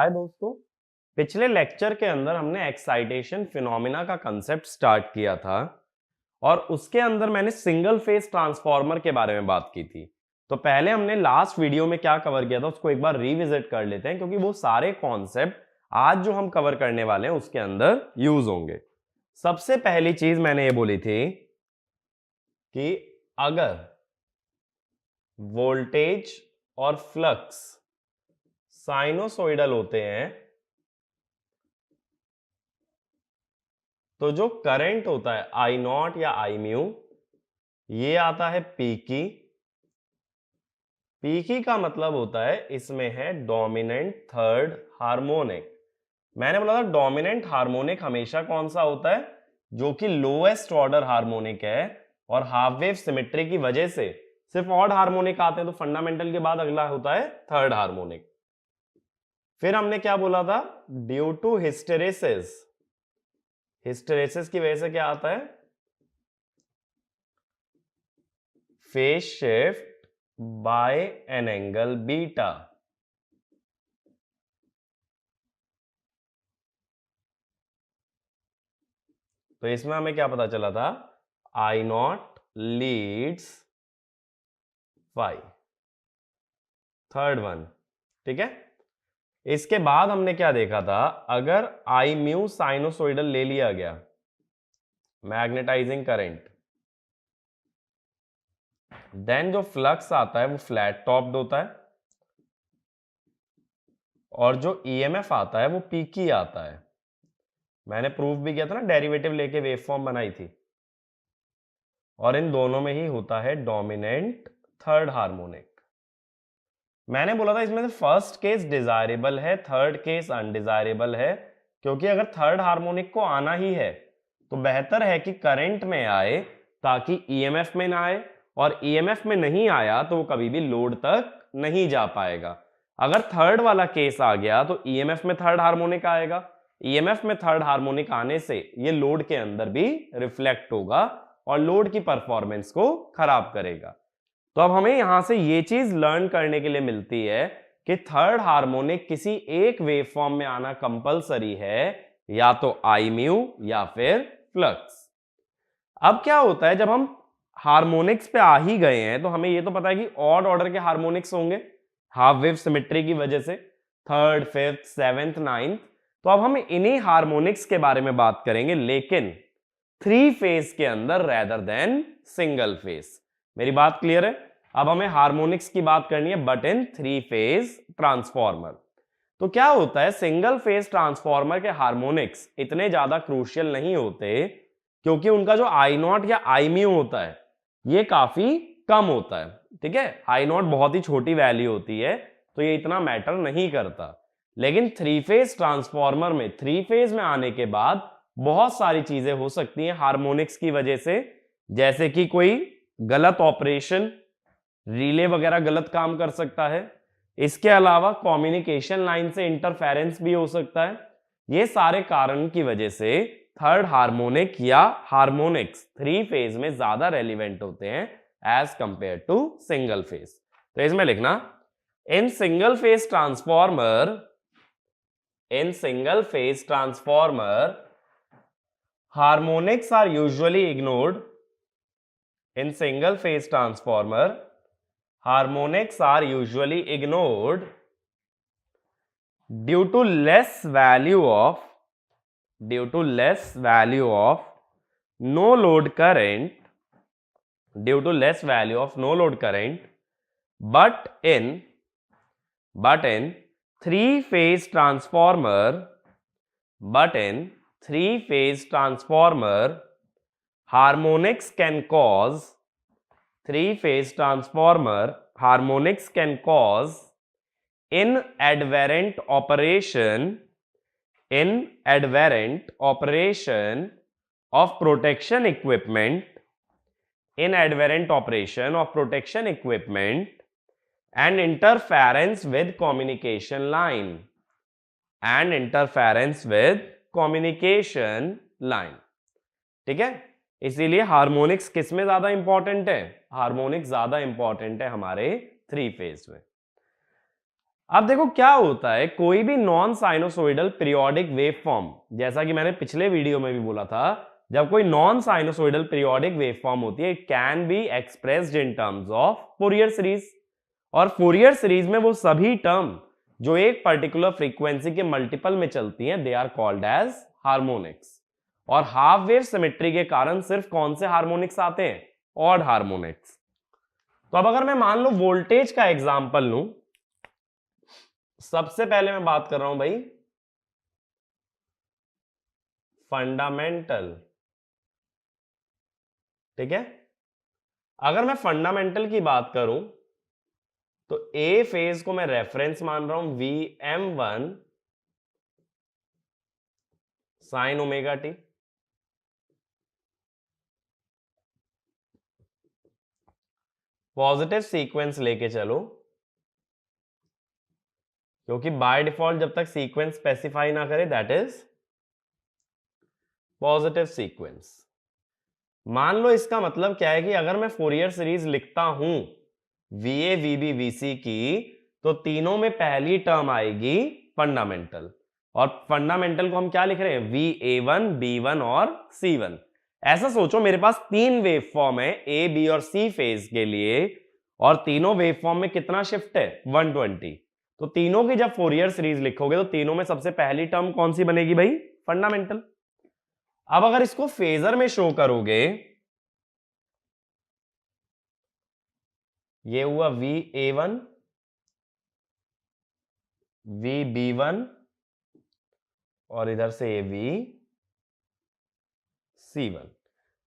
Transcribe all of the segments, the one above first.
हाय दोस्तों, पिछले लेक्चर के अंदर हमने एक्साइटेशन फिनोमिना का कंसेप्ट स्टार्ट किया था और उसके अंदर मैंने सिंगल फेज ट्रांसफार्मर के बारे में बात की थी। तो पहले हमने लास्ट वीडियो में क्या कवर किया था उसको एक बार रिविजिट कर लेते हैं, क्योंकि वो सारे कॉन्सेप्ट आज जो हम कवर करने वाले हैं उसके अंदर यूज होंगे। सबसे पहली चीज मैंने ये बोली थी कि अगर वोल्टेज और फ्लक्स साइनोसॉइडल होते हैं तो जो करंट होता है आई नॉट या आई म्यू, ये आता है पीकी। पीकी का मतलब होता है इसमें है डोमिनेंट थर्ड हार्मोनिक। मैंने बोला था डोमिनेंट हार्मोनिक हमेशा कौन सा होता है, जो कि लोएस्ट ऑर्डर हार्मोनिक है, और हाफ वेव सिमेट्री की वजह से सिर्फ ऑड हार्मोनिक आते हैं, तो फंडामेंटल के बाद अगला होता है थर्ड हार्मोनिक। फिर हमने क्या बोला था, ड्यू टू हिस्टेरेसिस, हिस्टेरेसिस की वजह से क्या आता है, phase shift by an angle beta. तो इसमें हमें क्या पता चला था, I naught leads phi, third one. ठीक है, इसके बाद हमने क्या देखा था, अगर आई म्यू साइनोसोइडल ले लिया गया, मैग्नेटाइजिंग करंट, देन जो फ्लक्स आता है वो फ्लैट टॉप्ड होता है, और जो ईएमएफ आता है वो पीकी आता है। मैंने प्रूफ भी किया था ना, डेरिवेटिव लेके वेवफॉर्म बनाई थी, और इन दोनों में ही होता है डोमिनेंट थर्ड हार्मोनिक। मैंने बोला था इसमें से फर्स्ट केस डिजायरेबल है, थर्ड केस अनडिजायरेबल है, क्योंकि अगर थर्ड हार्मोनिक को आना ही है तो बेहतर है कि करंट में आए ताकि ईएमएफ में ना आए, और ईएमएफ में नहीं आया तो वो कभी भी लोड तक नहीं जा पाएगा। अगर थर्ड वाला केस आ गया तो ईएमएफ में थर्ड हार्मोनिक आएगा, ईएमएफ में थर्ड हार्मोनिक आने से ये लोड के अंदर भी रिफ्लेक्ट होगा और लोड की परफॉर्मेंस को खराब करेगा। तो अब हमें यहां से ये चीज लर्न करने के लिए मिलती है कि थर्ड हार्मोनिक किसी एक वेवफॉर्म में आना कंपलसरी है, या तो आई म्यू या फिर फ्लक्स। अब क्या होता है, जब हम हार्मोनिक्स पे आ ही गए हैं तो हमें ये तो पता है कि ऑड ऑर्डर के हार्मोनिक्स होंगे हाफ वेव सिमेट्री की वजह से, थर्ड फिफ्थ सेवेंथ नाइन्थ। तो अब हम इन्हीं हार्मोनिक्स के बारे में बात करेंगे, लेकिन थ्री फेज के अंदर रेदर देन सिंगल फेज। मेरी बात क्लियर है? अब हमें हार्मोनिक्स की बात करनी है but in three phase transformer. तो क्या होता है, सिंगल फेज ट्रांसफॉर्मर के हार्मोनिक्स इतने ज्यादा क्रूशियल नहीं होते, क्योंकि उनका जो आई नॉट या आई म्यू होता है ये काफी कम होता है। ठीक है, आई नॉट बहुत ही छोटी वैल्यू होती है, तो ये इतना मैटर नहीं करता। लेकिन थ्री फेज ट्रांसफॉर्मर में, थ्री फेज में आने के बाद बहुत सारी चीजें हो सकती हैं हार्मोनिक्स की वजह से, जैसे कि कोई गलत ऑपरेशन, रिले वगैरह गलत काम कर सकता है। इसके अलावा कम्युनिकेशन लाइन से इंटरफेरेंस भी हो सकता है। ये सारे कारण की वजह से थर्ड हार्मोनिक या हार्मोनिक्स थ्री फेज में ज्यादा रेलिवेंट होते हैं as compared to single phase. तो इसमें लिखना, in single phase transformer, in single phase transformer harmonics are usually ignored. In single phase transformer, harmonics are usually ignored due to less value of no load current, due to less value of no load current, but in three phase transformer, but in three phase transformer, harmonics can cause, three phase transformer harmonics can cause inadvertent operation of protection equipment, inadvertent operation of protection equipment and interference with communication line, and interference with communication line. ठीक है, इसीलिए harmonics किस में ज्यादा important है, harmonics ज्यादा important है हमारे थ्री फेज में। अब देखो क्या होता है, कोई भी non sinusoidal periodic wave form, जैसा कि मैंने पिछले वीडियो में भी बोला था, जब कोई non sinusoidal periodic wave form होती है, it can be expressed in terms of Fourier series. और फूरियर सीरीज में वो सभी टर्म जो एक पर्टिकुलर फ्रीक्वेंसी के मल्टीपल में चलती हैं, they are called as harmonics. और हाफ वेव सिमेट्री के कारण सिर्फ कौन से हार्मोनिक्स आते हैं? Odd harmonics. तो अब अगर मैं मान लो वोल्टेज का एग्जांपल लूं, सबसे पहले मैं बात कर रहा हूं भाई फंडामेंटल, ठीक है। अगर मैं फंडामेंटल की बात करूं तो ए फेज को मैं रेफरेंस मान रहा हूं Vm1 sine omega T, positive sequence लेके चलो, क्योंकि बाय डिफॉल्ट जब तक सीक्वेंस स्पेसिफाई ना करे दैट इज पॉजिटिव सीक्वेंस। मान लो इसका मतलब क्या है कि अगर मैं फोरियर सीरीज लिखता हूं VA VB VC की, तो तीनों में पहली टर्म आएगी फंडामेंटल। और फंडामेंटल को हम क्या लिख रहे हैं? VA1 B1 और C1। ऐसा सोचो मेरे पास तीन वेव फॉर्म है A B और C फेज के लिए, और तीनों वेव फॉर्म में कितना शिफ्ट है? 120। तो तीनों की जब फोरियर सीरीज लिखोगे तो तीनों में सबसे पहली टर्म कौन सी बनेगी भाई? फंडामेंटल। अब अगर इसको फेजर में शो करोगे, ये हुआ VA1 VB1 और इधर से ये VC1।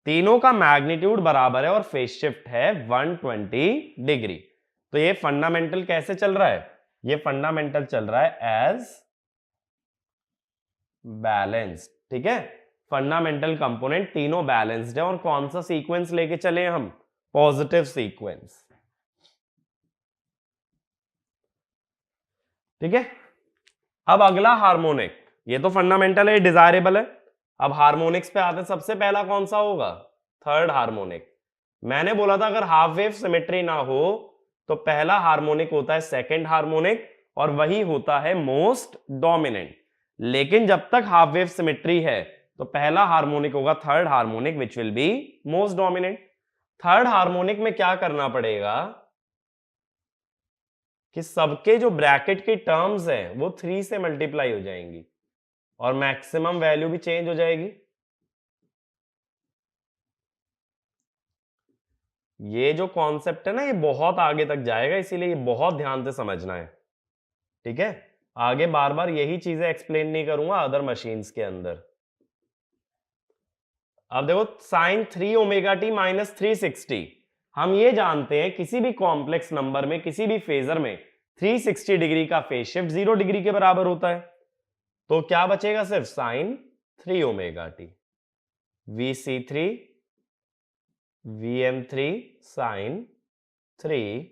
तीनों का मैग्नीट्यूड बराबर है और फेज शिफ्ट है 120 डिग्री। तो ये फंडामेंटल कैसे चल रहा है? ये फंडामेंटल चल रहा है एज बैलेंस्ड, ठीक है। फंडामेंटल कंपोनेंट तीनों बैलेंस्ड है। और कौन सा सीक्वेंस लेके चले हम? पॉजिटिव सीक्वेंस, ठीक है। अब अगला हार्मोनिक, ये तो फंडामेंटल है, डिजायरेबल है। अब हार्मोनिक्स पे आते हैं, सबसे पहला कौन सा होगा? Third harmonic. मैंने बोला था अगर हाफ वेव सिमेट्री ना हो तो पहला हार्मोनिक होता है सेकंड हार्मोनिक, और वही होता है मोस्ट डोमिनेंट। लेकिन जब तक हाफ वेव सिमेट्री है तो पहला हार्मोनिक होगा third harmonic which will be most dominant. Third harmonic में क्या करना पड़ेगा कि सबके जो ब्रैकेट की टर्म्स हैं वो 3 से मल्टीप्लाई हो जाएंगी और मैक्सिमम वैल्यू भी चेंज हो जाएगी। ये जो कॉन्सेप्ट है ना, ये बहुत आगे तक जाएगा, इसीलिए ये बहुत ध्यान से समझना है, ठीक है। आगे बार बार यही चीजें एक्सप्लेन नहीं करूंगा अदर मशीन्स के अंदर। अब देखो साइन 3 ओमेगा टी माइनस 360, हम ये जानते हैं किसी भी कॉम्प्लेक्स नंबर में, किसी भी फेजर में 360 डिग्री का फेज शिफ्ट 0 डिग्री के बराबर होता है। तो क्या बचेगा? सिर्फ sine 3 omega T, VC3 VM3 sine 3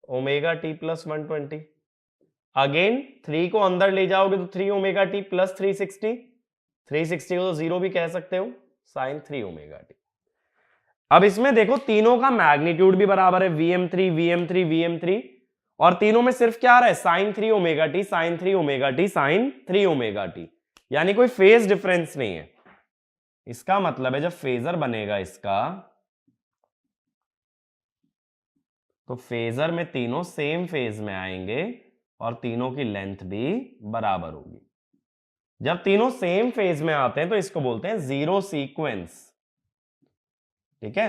omega T plus 120। Again 3 को अंदर ले जाओगे तो 3 ओमेगा टी प्लस 360, 360 को तो 0 भी कह सकते हो, साइन 3 ओमेगा टी। अब इसमें देखो तीनों का मैग्नीट्यूड भी बराबर है, VM3 VM3 VM3, और तीनों में सिर्फ क्या आ रहा है? Sine 3 omega T sine 3 omega T sine 3 omega T, यानी कोई फेज डिफरेंस नहीं है। इसका मतलब है जब फेजर बनेगा इसका, तो फेजर में तीनों सेम फेज में आएंगे और तीनों की लेंथ भी बराबर होगी। जब तीनों सेम फेज में आते हैं तो इसको बोलते हैं जीरो सीक्वेंस, ठीक है।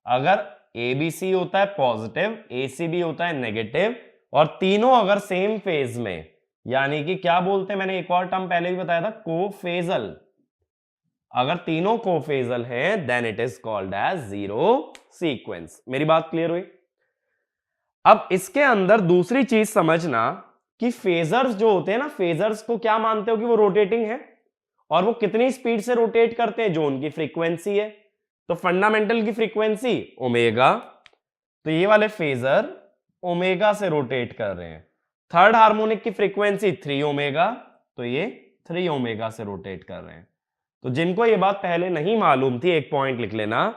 अगर ABC होता है पॉजिटिव, ACB होता है नेगेटिव, और तीनों अगर सेम फेज में, यानी कि क्या बोलते हैं, मैंने एक और टर्म पहले भी बताया था, कोफेजल। अगर तीनों कोफेजल हैं then it is called as zero sequence. मेरी बात क्लियर हुई? अब इसके अंदर दूसरी चीज समझना कि फेजर्स जो होते हैं ना, फेजर्स को क्या मानते हो कि वो रोटेटिंग है, और वो कितनी स्पीड से रोटेट करते हैं? जो उनकी फ्रीक्वेंसी है। तो फंडामेंटल की फ्रीक्वेंसी ओमेगा, तो ये वाले फेजर ओमेगा से रोटेट कर रहे हैं। थर्ड हार्मोनिक की फ्रीक्वेंसी 3 ओमेगा, तो ये 3 ओमेगा से रोटेट कर रहे हैं। तो जिनको ये बात पहले नहीं मालूम थी, एक पॉइंट लिख लेना,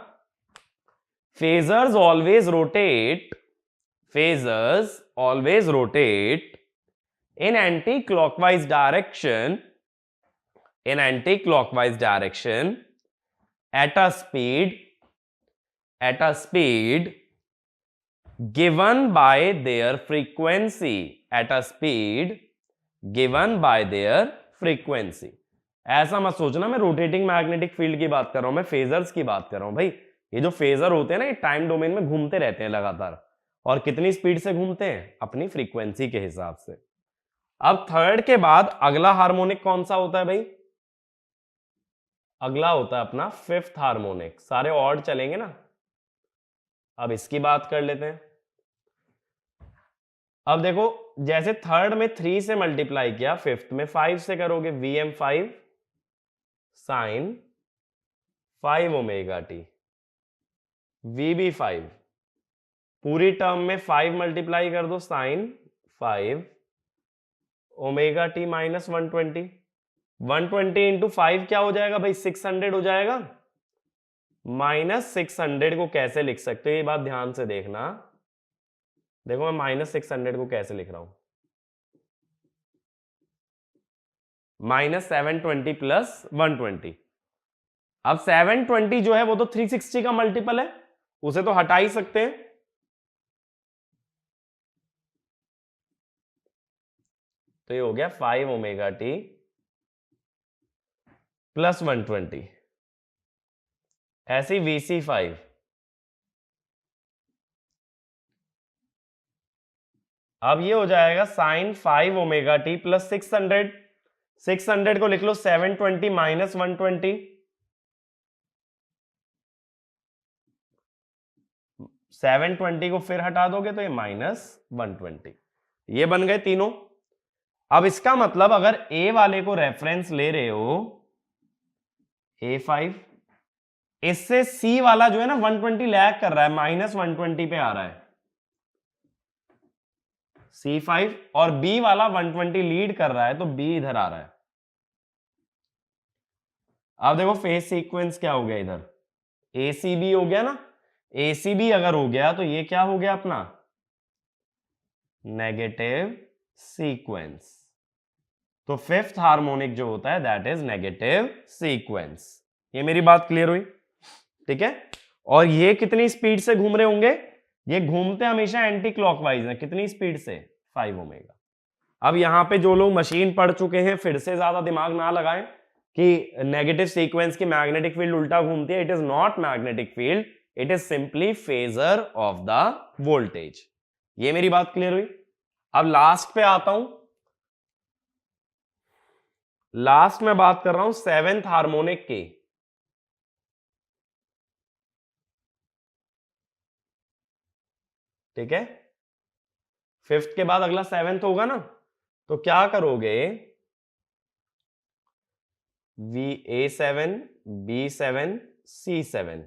phasors always rotate, phasors always rotate in anti-clockwise direction at a speed given by their frequency, ऐसा मत सोचना मैं रोटेटिंग मैग्नेटिक फील्ड की बात कर रहा हूं, मैं फेजर्स की बात कर रहा हूं भाई। ये जो फेजर होते हैं ना, ये टाइम डोमेन में घूमते रहते हैं लगातार, और कितनी स्पीड से घूमते हैं? अपनी फ्रीक्वेंसी के हिसाब से। अब थर्ड के बाद अगला हार्मोनिक कौन सा होता है भाई? अगला होता है अपना फिफ्थ हार्मोनिक। सारे ऑड चलेंगे ना। अब इसकी बात कर लेते हैं। अब देखो, जैसे थर्ड में 3 से मल्टीप्लाई किया, फिफ्थ में 5 से करोगे। Vm5 sine 5 omega T, Vb5 पूरी टर्म में 5 मल्टीप्लाई कर दो, sine 5 omega T minus 120। 120 into 5 क्या हो जाएगा भाई? 600 हो जाएगा। माइनस 600 को कैसे लिख सकते हो, ये बात ध्यान से देखना। देखो मैं माइनस 600 को कैसे लिख रहा हूं, माइनस 720 प्लस 120। अब 720 जो है वो तो 360 का मल्टीपल है, उसे तो हटा ही सकते हैं। तो ये हो गया 5 ओमेगा टी प्लस 120। ऐसी Vc5 अब ये हो जाएगा साइन 5 ओमेगा टी प्लस 600। 600 को लिख लो 720 माइनस 120। 720 को फिर हटा दोगे तो ये माइनस 120। ये बन गए तीनों। अब इसका मतलब अगर ए वाले को रेफरेंस ले रहे हो, A5, इससे सी वाला जो है ना 120 लैग कर रहा है, माइनस 120 पे आ रहा है C5, और बी वाला 120 लीड कर रहा है, तो बी इधर आ रहा है। अब देखो फेज सीक्वेंस क्या हो गया इधर, ACB हो गया ना। ACB अगर हो गया तो ये क्या हो गया अपना? Negative sequence. तो फिफ्थ हार्मोनिक जो होता है दैट इज नेगेटिव सीक्वेंस। ये मेरी बात क्लियर हुई? ठीक है। और ये कितनी स्पीड से घूम रहे होंगे? ये घूमते हमेशा एंटी क्लॉकवाइज है। कितनी स्पीड से? 5 ओमेगा। अब यहां पे जो लोग मशीन पढ़ चुके हैं, फिर से ज्यादा दिमाग ना लगाएं कि नेगेटिव सीक्वेंस की मैग्नेटिक फील्ड उल्टा घूमती है। It is not magnetic field, it is simply phasor of the voltage. ये मेरी बात क्लियर हुई? अब लास्ट पे आता हूं। लास्ट में बात कर रहा हूं सेवेंथ हार्मोनिक की। ठीक है, फिफ्थ के बाद अगला सेवेंथ होगा ना, तो क्या करोगे? A7 B7 C7।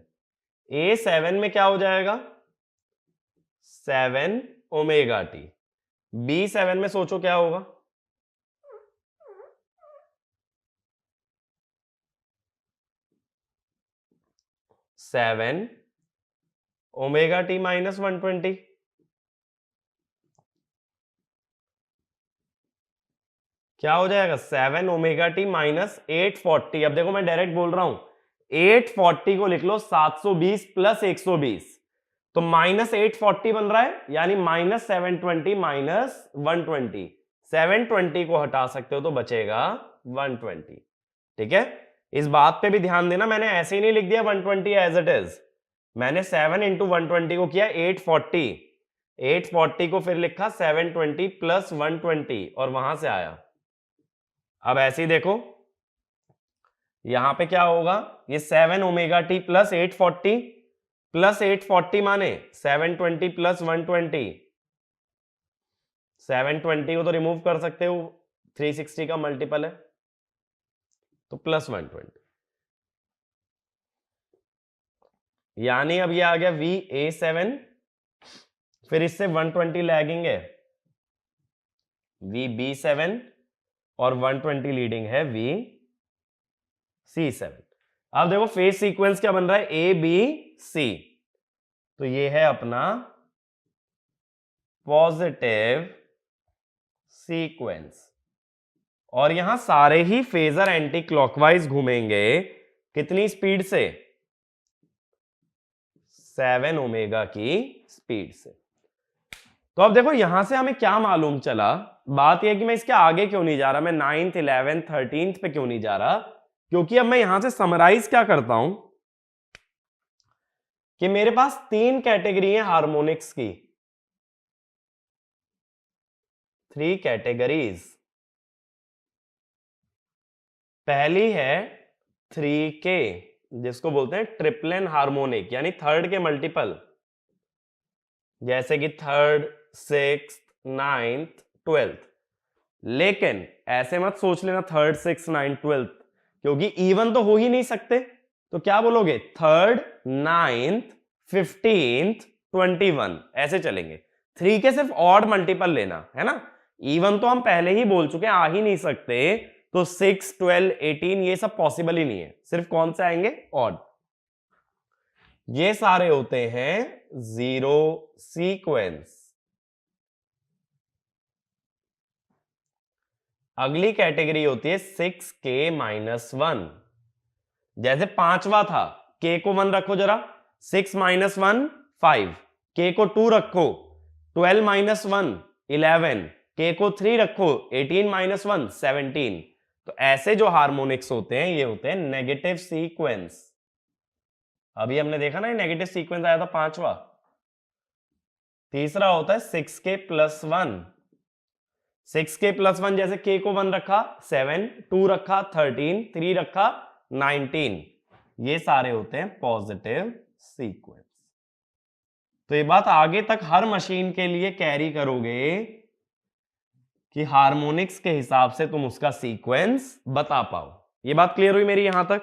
A7 में क्या हो जाएगा? 7 ओमेगा टी। B7 में सोचो क्या होगा? 7 ओमेगा टी माइनस 120। क्या हो जाएगा? 7 ओमेगा टी माइनस 840। अब देखो मैं डायरेक्ट बोल रहा हूं, 840 को लिख लो 720 प्लस 120, तो माइनस 840 बन रहा है, यानी माइनस 720 माइनस 120। 720 को हटा सकते हो तो बचेगा 120। ठीक है, इस बात पे भी ध्यान देना, मैंने ऐसे ही नहीं लिख दिया 120 एज इट इज। मैंने 7 इंटू 120 को किया 840, 840 को फिर लिखा 720 प्लस 120 और वहां से आया। अब ऐसे ही देखो यहां पे क्या होगा, ये 7 ओमेगा टी प्लस 840 प्लस 840 माने 720 प्लस 120। 720 को तो रिमूव कर सकते हो, 360 का मल्टीपल है, तो प्लस 120। यानी अब ये आ गया VA7, फिर इससे 120 लैगिंग है VB7 और 120 लीडिंग है VC7। अब देखो फेज सीक्वेंस क्या बन रहा है, ABC। तो ये है अपना पॉजिटिव सीक्वेंस, और यहां सारे ही फेजर एंटी क्लॉकवाइज घूमेंगे। कितनी स्पीड से? 7 ओमेगा की स्पीड से। तो अब देखो यहां से हमें क्या मालूम चला, बात यह है कि मैं इसके आगे क्यों नहीं जा रहा, मैं 9th 11th 13th पे क्यों नहीं जा रहा, क्योंकि अब मैं यहां से समराइज क्या करता हूं कि मेरे पास 3 कैटेगरी है हार्मोनिक्स की, 3 कैटेगरीज। पहली है 3K, जिसको बोलते हैं ट्रिपलेन हार्मोनिक, यानी थर्ड के मल्टीपल, जैसे कि थर्ड, सिक्स्थ, 9th, 12th। लेकिन ऐसे मत सोच लेना थर्ड, सिक्स, 9th, 12th, क्योंकि इवन तो हो ही नहीं सकते। तो क्या बोलोगे? थर्ड, 9th, 15th, 21, ऐसे चलेंगे। 3 के सिर्फ ऑड मल्टीपल लेना है ना, इवन तो हम पहले ही बोल चुके हैं आ ही नहीं सकते। तो 6, 12, 18 ये सब पॉसिबल ही नहीं है, सिर्फ कौन से आएंगे? ऑड। ये सारे होते हैं जीरो सीक्वेंस। अगली कैटेगरी होती है 6K-1, जैसे पांचवा था, K को 1 रखो जरा, 6 - 1 5, K को 2 रखो, 12 - 1 11, K को 3 रखो, 18 - 1 17। तो ऐसे जो हार्मोनिक्स होते हैं ये होते हैं नेगेटिव सीक्वेंस। अभी हमने देखा ना, ये नेगेटिव सीक्वेंस आया था पांचवा। तीसरा होता है 6K+1, 6K+1, जैसे K को 1 रखा 7, 2 रखा 13, 3 रखा 19, ये सारे होते हैं पॉजिटिव सीक्वेंस। तो ये बात आगे तक हर मशीन के लिए कैरी करोगे कि हार्मोनिक्स के हिसाब से तुम उसका सीक्वेंस बता पाओ। ये बात क्लियर हुई मेरी यहां तक?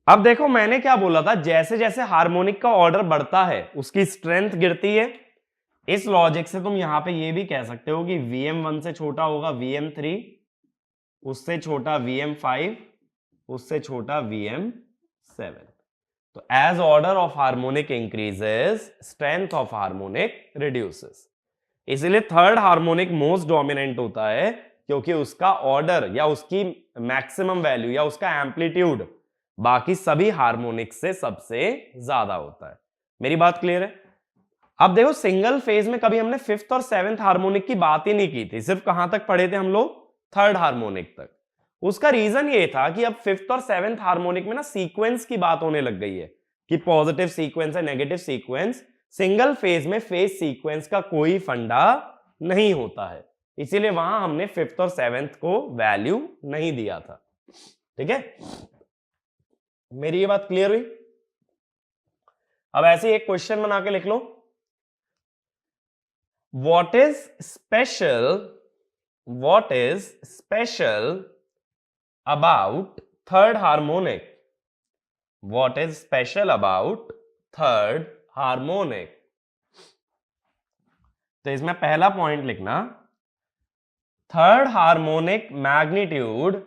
अब देखो मैंने क्या बोला था, जैसे जैसे हार्मोनिक का ऑर्डर बढ़ता है उसकी स्ट्रेंथ गिरती है। इस लॉजिक से तुम यहां पे ये भी कह सकते हो कि Vm1 से छोटा होगा Vm3, उससे छोटा Vm5, उससे छोटा Vm7। तो as order of harmonic increases, strength of harmonic reduces. इसलिए थर्ड हार्मोनिक मोस्ट डोमिनेंट होता है, क्योंकि उसका ऑर्डर या उसकी मैक्सिमम वैल्यू या उसका एम्पलीट्यूड बाकी सभी हार्मोनिक से सबसे ज्यादा होता है। मेरी बात क्लियर है? अब देखो सिंगल फेज में कभी हमने 5th और 7th हार्मोनिक की बात ही नहीं की थी, सिर्फ कहां तक पढ़े थे हम लोग? थर्ड हार्मोनिक तक। उसका रीजन ये था कि अब 5th और 7th हार्मोनिक में ना सीक्वेंस की बात होने लग गई है कि पॉजिटिव सीक्वेंस है, नेगेटिव सीक्वेंस। सिंगल फेज में फेज सीक्वेंस का कोई फंडा नहीं होता है, इसीलिए वहां हमने 5th और 7th को वैल्यू नहीं दिया था। ठीक है, मेरी ये बात क्लियर हुई? अब ऐसे एक क्वेश्चन बना के लिख लो, what is special about third harmonic? What is special about third harmonic? तो इसमें पहला पॉइंट लिखना, third harmonic magnitude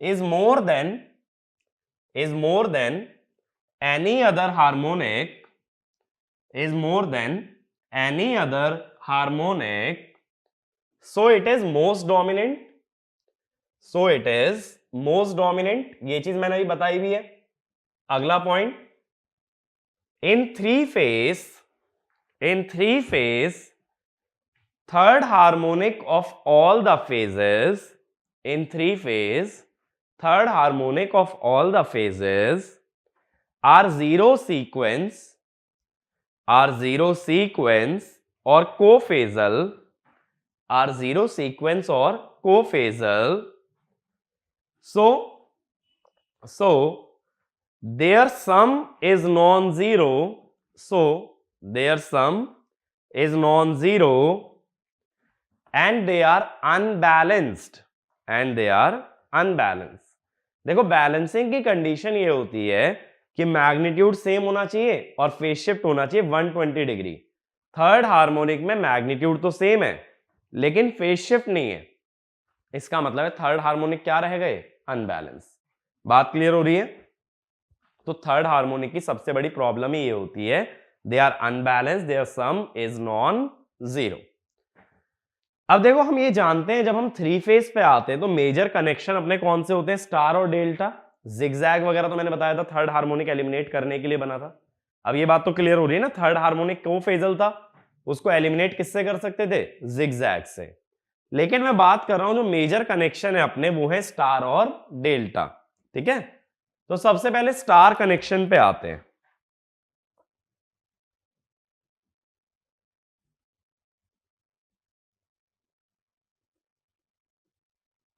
is more than any other harmonic, so it is most dominant, ये चीज मैंने अभी बताई भी है। अगला point, in three phase third harmonic of all the phases, are zero sequence or cophasal, so their sum is non-zero, and they are unbalanced, देखो balancing की कंडीशन ये होती है कि मैग्नीट्यूड सेम होना चाहिए और फेज शिफ्ट होना चाहिए 120 डिग्री। थर्ड हार्मोनिक में मैग्नीट्यूड तो सेम है लेकिन फेज शिफ्ट नहीं है, इसका मतलब है थर्ड हार्मोनिक क्या रह गए? अनबैलेंस। बात क्लियर हो रही है? तो थर्ड हार्मोनिक की सबसे बड़ी प्रॉब्लम ही ये होती है they are unbalanced, their sum is non zero. अब देखो हम ये जानते हैं जब हम थ्री फेज पे आते हैं तो मेजर कनेक्शन अपने कौन से होते हैं, स्टार और डेल्टा। जिगजैग वगैरह तो मैंने बताया था थर्ड हार्मोनिक एलिमिनेट करने के लिए बना था। अब ये बात तो क्लियर हो रही है ना, थर्ड हार्मोनिक को फेजल था, उसको एलिमिनेट किससे कर सकते थे, जिगजैग से। लेकिन मैं बात कर रहा हूं जो मेजर कनेक्शन है अपने वो है स्टार और डेल्टा, ठीक है। तो सबसे पहले स्टार कनेक्शन पे आते हैं।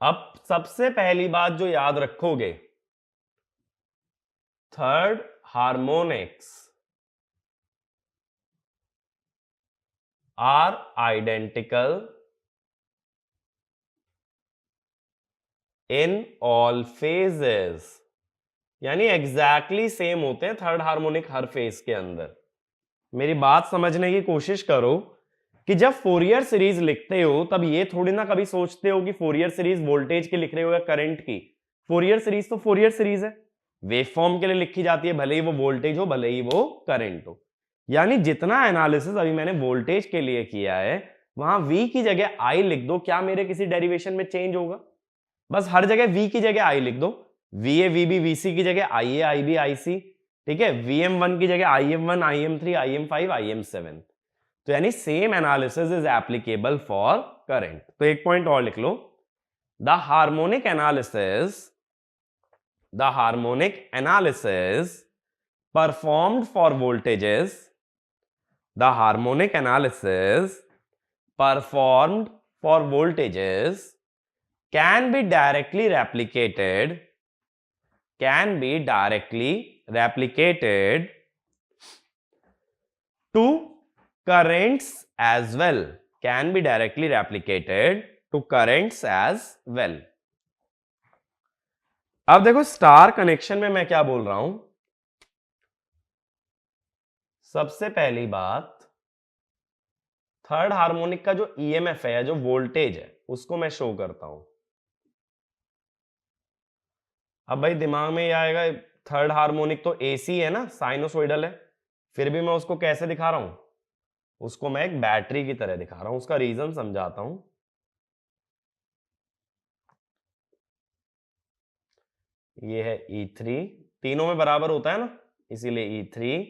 अब सबसे पहली बात जो याद रखोगे, third harmonics are identical in all phases, यानी एग्जैक्टली सेम होते हैं थर्ड हार्मोनिक हर फेज के अंदर। मेरी बात समझने की कोशिश करो कि जब फोरियर सीरीज लिखते हो तब ये थोड़ी ना कभी सोचते हो कि फोरियर सीरीज वोल्टेज की लिख रहे हो या करंट की। फोरियर सीरीज तो फोरियर सीरीज है, वेव फॉर्म के लिए लिखी जाती है, भले ही वो वोल्टेज हो भले ही वो करंट हो। यानी जितना एनालिसिस अभी मैंने वोल्टेज के लिए किया है वहां v की जगह i लिख दो, क्या मेरे किसी डेरिवेशन में चेंज होगा? बस हर जगह v की जगह i लिख दो, va vb vc की जगह ia ib ic, ठीक है, vm1 की जगह im1 im3 im5 im7। तो यानी same analysis is applicable for current. तो एक पॉइंट और लिख लो, the harmonic analysis performed for voltages, the harmonic analysis performed for voltages can be directly replicated to currents as well, can be directly replicated to currents as well। अब देखो star connection में मैं क्या बोल रहा हूं, सबसे पहली बात थर्ड हार्मोनिक का जो ईएमएफ है, जो वोल्टेज है, उसको मैं शो करता हूं। अब भाई दिमाग में ये आएगा थर्ड हार्मोनिक तो एसी है ना, साइनोसोइडल है, फिर भी मैं उसको कैसे दिखा रहा हूं, उसको मैं एक बैटरी की तरह दिखा रहा हूं। उसका रीजन समझाता हूं। ये है E3, तीनों में बराबर होता है ना, इसीलिए E3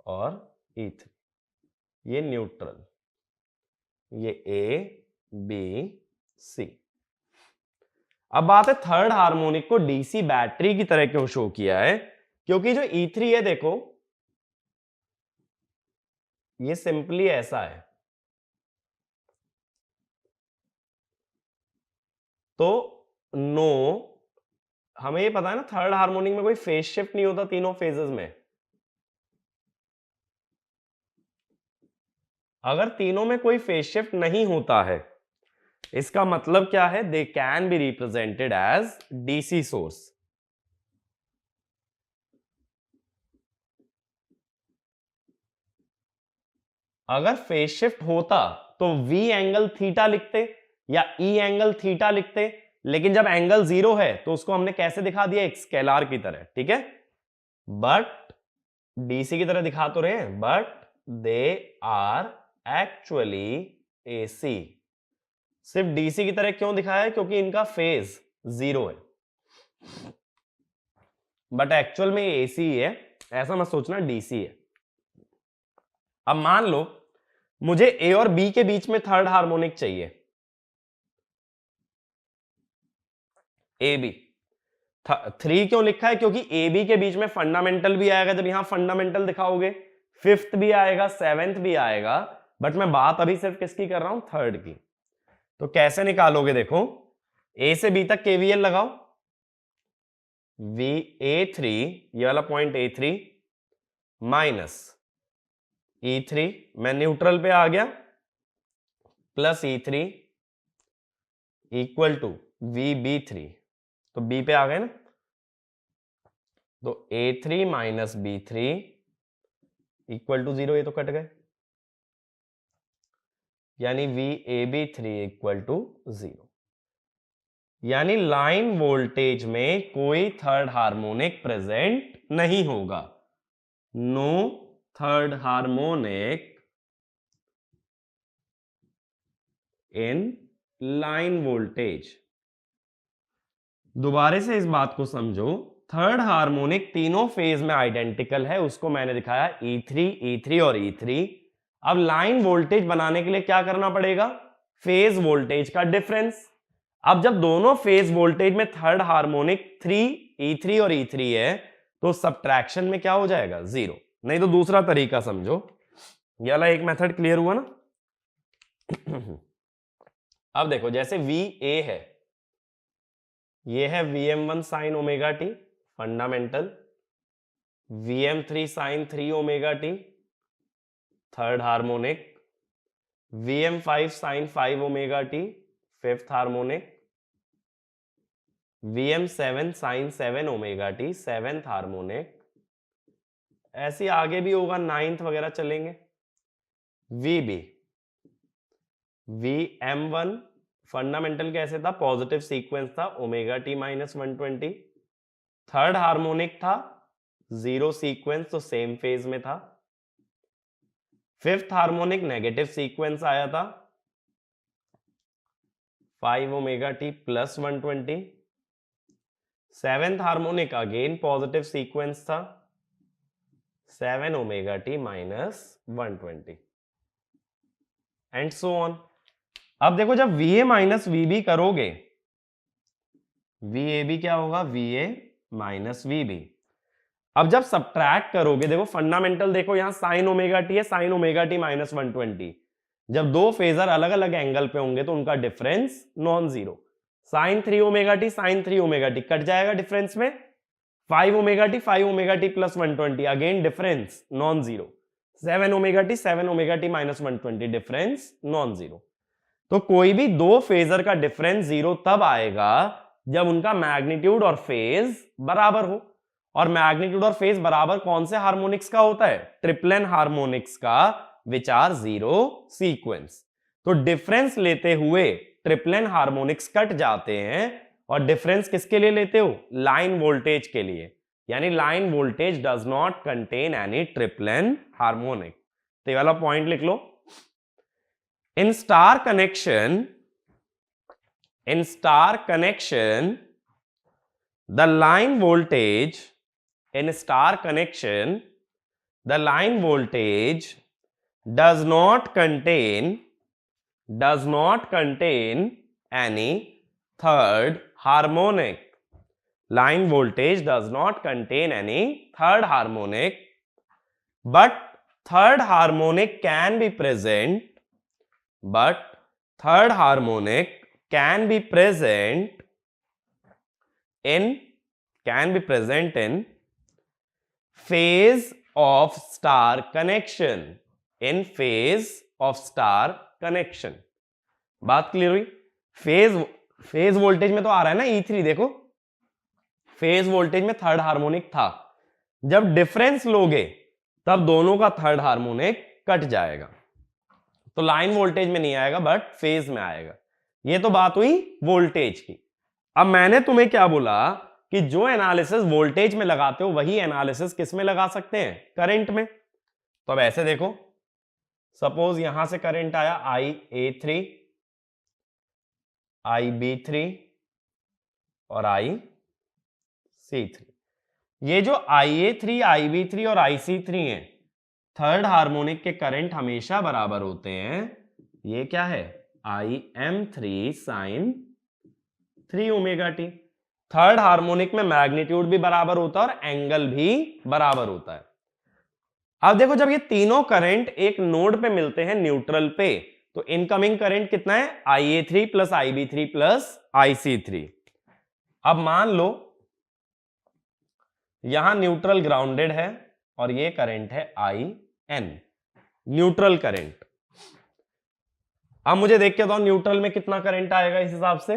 और E3, ये न्यूट्रल, ये A B C। अब बात है थर्ड हार्मोनिक को डीसी बैटरी की तरह क्यों शो किया है, क्योंकि जो E3 है देखो ये सिंपली ऐसा है, तो नो, हमें ये पता है ना थर्ड हार्मोनिक में कोई फेज शिफ्ट नहीं होता तीनों फेजेस में। अगर तीनों में कोई फेज शिफ्ट नहीं होता है इसका मतलब क्या है, they can be represented as DC source. अगर फेज शिफ्ट होता तो V एंगल थीटा लिखते या E एंगल थीटा लिखते, लेकिन जब एंगल जीरो है तो उसको हमने कैसे दिखा दिया, एक स्केलर की तरह, ठीक है। बट डीसी की तरह दिखा तो रहे हैं, but they are actually AC. सिर्फ डीसी की तरह क्यों दिखाया है, क्योंकि इनका फेज जीरो है, बट एक्चुअल में एसी है, ऐसा मत सोचना डीसी है। अब मान लो मुझे ए और बी के बीच में थर्ड हार्मोनिक चाहिए, ए बी। थ्री क्यों लिखा है, क्योंकि ए बी के बीच में फंडामेंटल भी आएगा, जब यहां फंडामेंटल दिखाओगे फिफ्थ भी आएगा सेवेंथ भी आएगा, बट मैं बात अभी सिर्फ किसकी कर रहा हूं, थर्ड की। तो कैसे निकालोगे, देखो ए से बी तक केवीएल लगाओ, वी A3, ये वाला पॉइंट A3 माइनस E3, मैं न्यूट्रल पे आ गया, plus E3 equal to VB3, तो B पे आ गए ना, तो A3 minus B3 equal to 0, ये तो कट गए, यानी VAB3 इक्वल टू 0। यानी लाइन वोल्टेज में कोई थर्ड हार्मोनिक प्रेजेंट नहीं होगा, no third harmonic in line voltage. दोबारा से इस बात को समझो, थर्ड हार्मोनिक तीनों फेज में आइडेंटिकल है, उसको मैंने दिखाया E3, E3 और E3। अब लाइन वोल्टेज बनाने के लिए क्या करना पड़ेगा? फेज वोल्टेज का डिफरेंस। अब जब दोनों फेज वोल्टेज में थर्ड हार्मोनिक 3 E3 और E3 है, तो सब्ट्रैक्शन में क्या हो जाएगा? 0। नहीं तो दूसरा तरीका समझो, ये वाला एक मेथड क्लियर हुआ ना? अब देखो, जैसे VA है, ये है Vm1 sine omega T fundamental, Vm3 sine 3 omega T third harmonic, Vm5 sine 5 omega T fifth harmonic, Vm7 sine 7 omega T seventh harmonic. ऐसे आगे भी होगा, नाइन्थ वगैरह चलेंगे। VB, Vm1 फंडामेंटल कैसे था? पॉजिटिव सीक्वेंस था, omega T minus 120। Third harmonic था, जीरो सीक्वेंस, तो सेम फेज में था। फिफ्थ हार्मोनिक नेगेटिव सीक्वेंस आया था, 5 omega T plus 120। Seventh harmonic again positive sequence था, 7 omega T minus 120 and so on. अब देखो, जब VA माइनस VB करोगे, VAB क्या होगा? VA minus VB। अब जब सब्ट्रैक्ट करोगे, देखो फंडामेंटल, देखो यहां साइन ओमेगा टी है, साइन ओमेगा टी माइनस 120। जब दो फेजर अलग अलग एंगल पे होंगे तो उनका difference non zero. Sine 3 omega T sine 3 omega T cut जाएगा डिफरेंस में। 5 omega T plus 120 again difference non zero. 7 omega T minus 120 difference non zero. तो कोई भी दो फेजर का डिफरेंस जीरो तब आएगा जब उनका मैग्नीट्यूड और फेज बराबर हो। और मैग्नीट्यूड और फेज बराबर कौन से हार्मोनिक्स का होता है? ट्रिप्लेन हार्मोनिक्स का, विच आर जीरो सीक्वेंस। तो डिफरेंस लेते हुए ट्रिप्लेन हार्मोनिक्स कट जाते हैं, और डिफरेंस किसके लिए लेते हो? लाइन वोल्टेज के लिए। यानी line voltage does not contain any triplen harmonic. तो ये वाला पॉइंट लिख लो। In star connection, the line voltage, in star connection, the line voltage does not contain any third harmonic. Line voltage does not contain any third harmonic, but third harmonic can be present in phase of star connection. In phase of star connection. बात clear हुई? Phase voltage में तो आ रहा है ना E3, देखो phase voltage में third harmonic था। जब डिफरेंस लोगे तब दोनों का थर्ड हार्मोनिक कट जाएगा, तो लाइन वोल्टेज में नहीं आएगा बट फेज में आएगा। ये तो बात हुई वोल्टेज की। अब मैंने तुम्हें क्या बोला कि जो एनालिसिस वोल्टेज में लगाते हो वही एनालिसिस किस में लगा सकते हैं? करंट में। तो अब ऐसे देखो, सपोज यहां से करंट आया IA3, IB3 और IC3। ये जो IA3, IB3 और IC3 हैं, थर्ड हार्मोनिक के करंट हमेशा बराबर होते हैं। ये क्या है? IM3 sine 3 omega T. Third harmonic में मैग्नीट्यूड भी बराबर होता है और एंगल भी बराबर होता है। अब देखो, जब ये तीनों करंट एक नोड पे मिलते हैं न्यूट्रल पे, तो इनकमिंग करंट कितना है? IA3 plus IB3 plus IC3। अब मान लो यहां न्यूट्रल ग्राउंडेड है और ये करंट है IN, न्यूट्रल करंट। अब मुझे देख के बताओ न्यूट्रल में कितना करंट आएगा इस हिसाब से?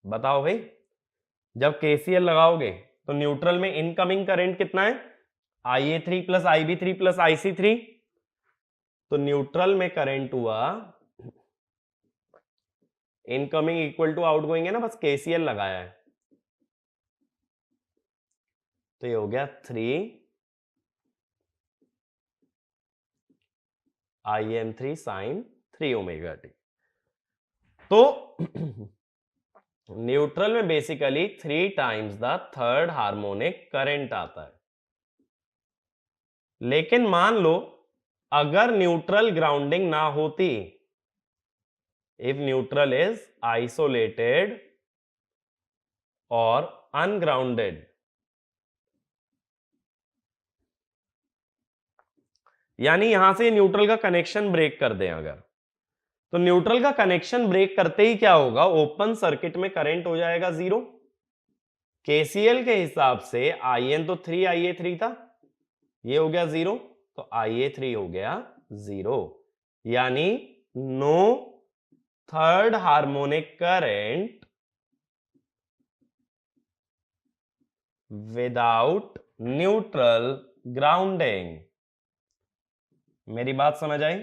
बताओ भाई, जब KCL लगाओगे तो न्यूट्रल में इनकमिंग करंट कितना है? IA3 plus IB3 plus IC3। तो न्यूट्रल में करंट हुआ इनकमिंग इक्वल टू आउटगोइंग है ना, बस KCL लगाया है। तो ये हो गया 3 IM3 sin 3 ओमेगा टी। तो न्यूट्रल में basically 3 times the third harmonic current आता है। लेकिन मान लो अगर न्यूट्रल ग्राउंडिंग ना होती, इफ न्यूट्रल इज आइसोलेटेड और अनग्राउंडेड, यानी यहां से न्यूट्रल का कनेक्शन ब्रेक कर दें अगर, तो न्यूट्रल का कनेक्शन ब्रेक करते ही क्या होगा, ओपन सर्किट में करंट हो जाएगा 0। केसीएल के हिसाब से IN तो 3IA3 था, ये हो गया 0, तो IA3 हो गया 0, यानी no third harmonic current without neutral grounding. मेरी बात समझ आई?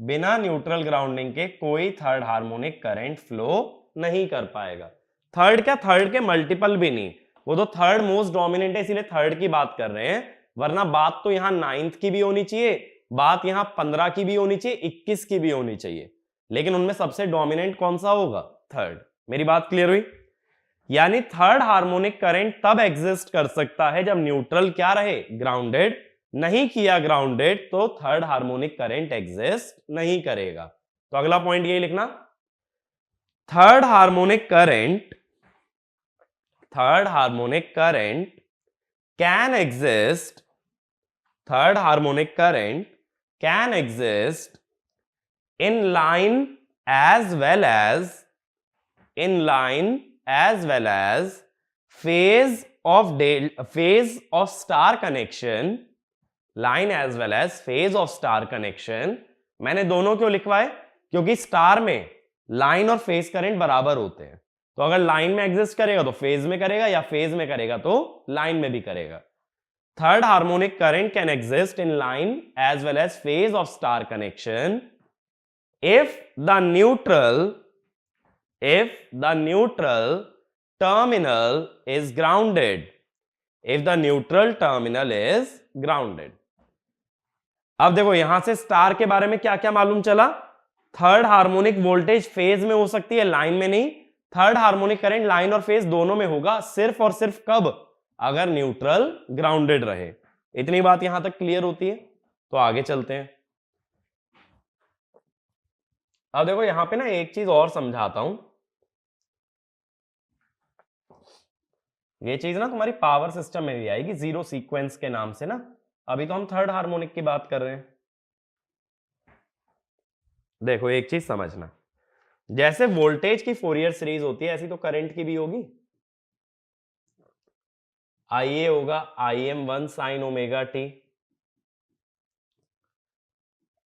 बिना न्यूट्रल ग्राउंडिंग के कोई थर्ड हार्मोनिक करंट फ्लो नहीं कर पाएगा। थर्ड क्या, थर्ड के मल्टीपल भी नहीं, वो तो थर्ड मोस्ट डोमिनेंट है इसीलिए थर्ड की बात कर रहे हैं, वरना बात तो यहां 9th की भी होनी चाहिए, बात यहां 15 की भी होनी चाहिए, 21 की भी होनी चाहिए, लेकिन उनमें सबसे डोमिनेंट कौन सा होगा, थर्ड। मेरी बात क्लियर हुई? यानी थर्ड हार्मोनिक करंट तब एग्जिस्ट कर सकता है जब न्यूट्रल क्या रहे, ग्राउंडेड। नहीं किया ग्राउंडेड तो थर्ड हार्मोनिक करंट एग्जिस्ट नहीं करेगा। तो अगला पॉइंट यही लिखना, third harmonic current can exist, third harmonic current can exist in line as well as phase of star connection, line as well as phase of star connection। मैंने दोनों क्यों लिखवाए, क्योंकि स्टार में लाइन और फेज करंट बराबर होते हैं, तो अगर लाइन में एग्जिस्ट करेगा तो फेज में करेगा, या फेज में करेगा तो लाइन में भी करेगा। Third harmonic current can exist in line as well as phase of star connection if the neutral terminal is grounded, if the neutral terminal is grounded। अब देखो यहां से स्टार के बारे में क्या क्या मालूम चला, थर्ड हार्मोनिक वोल्टेज फेज में हो सकती है, लाइन में नहीं। थर्ड हार्मोनिक करंट लाइन और फेज दोनों में होगा, सिर्फ और सिर्फ कब, अगर न्यूट्रल ग्राउंडेड रहे। इतनी बात यहां तक क्लियर होती है? तो आगे चलते हैं। अब देखो यहां पे ना एक चीज और समझाता हूं, ये चीज ना तुम्हारी पावर सिस्टम में भी आएगी जीरो सीक्वेंस के नाम से ना, अभी तो हम थर्ड हार्मोनिक की बात कर रहे हैं। देखो एक चीज समझना, जैसे वोल्टेज की फोरियर सीरीज होती है ऐसी तो करंट की भी होगी। IA होगा IM1 sine omega T,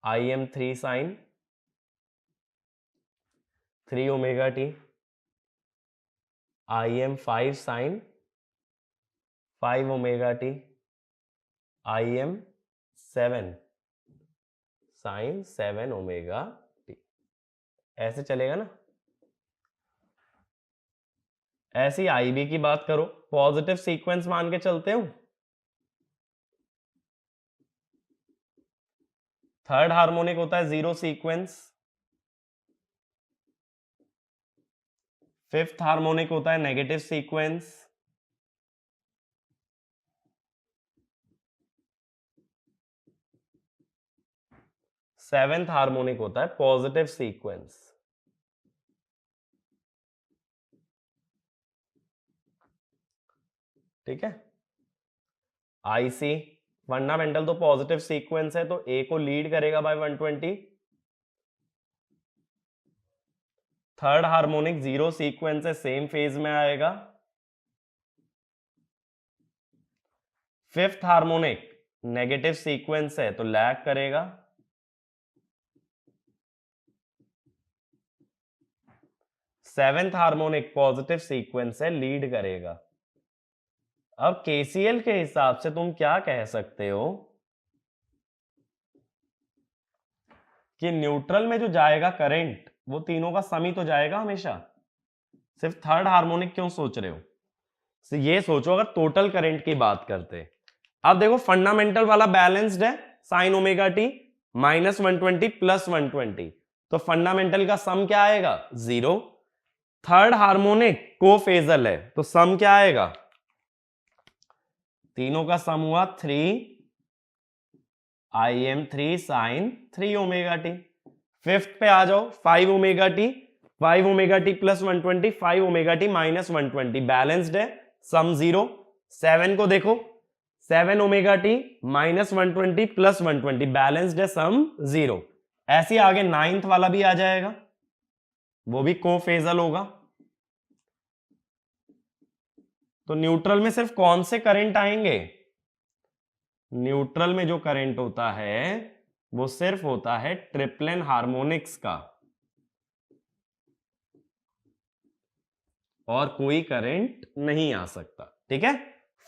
IM3 sine 3 omega T, IM5 sine 5 omega T, IM7 sine 7 omega T. ऐसे चलेगा ना? ऐसी IB की बात करो, पॉजिटिव सीक्वेंस मान के चलते हो, थर्ड हार्मोनिक होता है जीरो सीक्वेंस, फिफ्थ हार्मोनिक होता है नेगेटिव सीक्वेंस, सेवेंथ हार्मोनिक होता है पॉजिटिव सीक्वेंस। ठीक है, IC फंडामेंटल तो पॉजिटिव सीक्वेंस है, तो A को लीड करेगा by 120। Third harmonic zero sequence है, सेम फेज में आएगा। फिफ्थ हार्मोनिक नेगेटिव सीक्वेंस है तो लैग करेगा। सेवेंथ हार्मोनिक पॉजिटिव सीक्वेंस है, लीड करेगा। अब KCL के हिसाब से तुम क्या कह सकते हो कि न्यूट्रल में जो जाएगा करंट वो तीनों का सम ही तो जाएगा हमेशा, सिर्फ थर्ड हार्मोनिक क्यों सोच रहे हो? तो ये सोचो अगर टोटल करंट की बात करते। अब देखो फंडामेंटल वाला बैलेंस्ड है साइन ओमेगा टी, -120 प्लस 120, तो फंडामेंटल का सम क्या आएगा? 0। थर्ड हार्मोनिक कोफेजल है, तो सम क्या आएगा? तीनों का सम हुआ 3 sin 3 ओमेगा टी। फिफ्थ पे आ जाओ, 5 omega T, 5 omega T plus 120, 5 omega T minus 120, balanced है, सम 0। 7 को देखो, 7 omega T minus 120 plus 120, balanced है, सम 0। ऐसे आगे 9th वाला भी आ जाएगा, वो भी कोफेजल होगा। तो न्यूट्रल में सिर्फ कौन से करंट आएंगे? न्यूट्रल में जो करंट होता है वो सिर्फ होता है ट्रिप्लेन हार्मोनिक्स का, और कोई करंट नहीं आ सकता। ठीक है,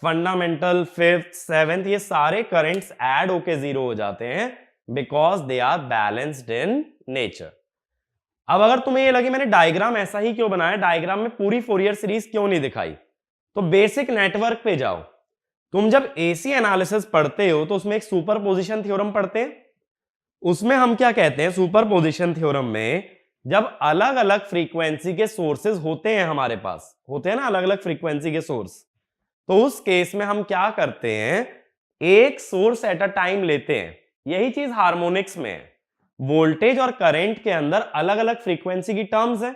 फंडामेंटल, फिफ्थ, सेवेंथ, ये सारे करंट्स ऐड होके 0 हो जाते हैं because they are balanced in nature. अब अगर तुम्हें ये लगे मैंने डायग्राम ऐसा ही क्यों बनाया, डायग्राम में पूरी फोरियर सीरीज क्यों नहीं दिखाई, तो बेसिक नेटवर्क पे जाओ। तुम जब एसी एनालिसिस पढ़ते हो तो उसमें एक सुपरपोजिशन थ्योरम पढ़ते हैं। उसमें हम क्या कहते हैं, सुपरपोजिशन थ्योरम में जब अलग अलग फ्रीक्वेंसी के सोर्सेज होते हैं, हमारे पास होते हैं ना अलग अलग फ्रीक्वेंसी के सोर्स, तो उस केस में हम क्या करते हैं, एक सोर्स एट अ टाइम लेते हैं। यही चीज हार्मोनिक्स में है। वोल्टेज और करंट के अंदर अलग अलग फ्रीक्वेंसी की टर्म्स है,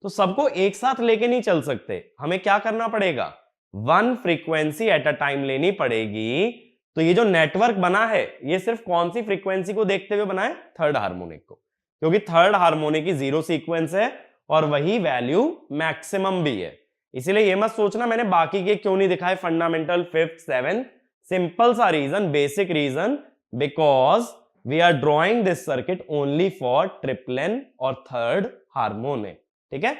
तो सबको एक साथ लेके नहीं चल सकते, हमें क्या करना पड़ेगा, one frequency at a time लेनी पड़ेगी। तो ये जो नेटवर्क बना है ये सिर्फ कौन सी फ्रीक्वेंसी को देखते हुए बना है, थर्ड हार्मोनिक को, क्योंकि थर्ड हार्मोनिक की 0 सीक्वेंस है और वही वैल्यू मैक्सिमम भी है। इसीलिए ये मत सोचना मैंने बाकी के क्यों नहीं दिखाए, फंडामेंटल, फिफ्थ, सेवेंथ, सिंपल सा reason, basic reason, because we are drawing this circuit only for triplen और थर्ड हार्मोनिक। ठीक है,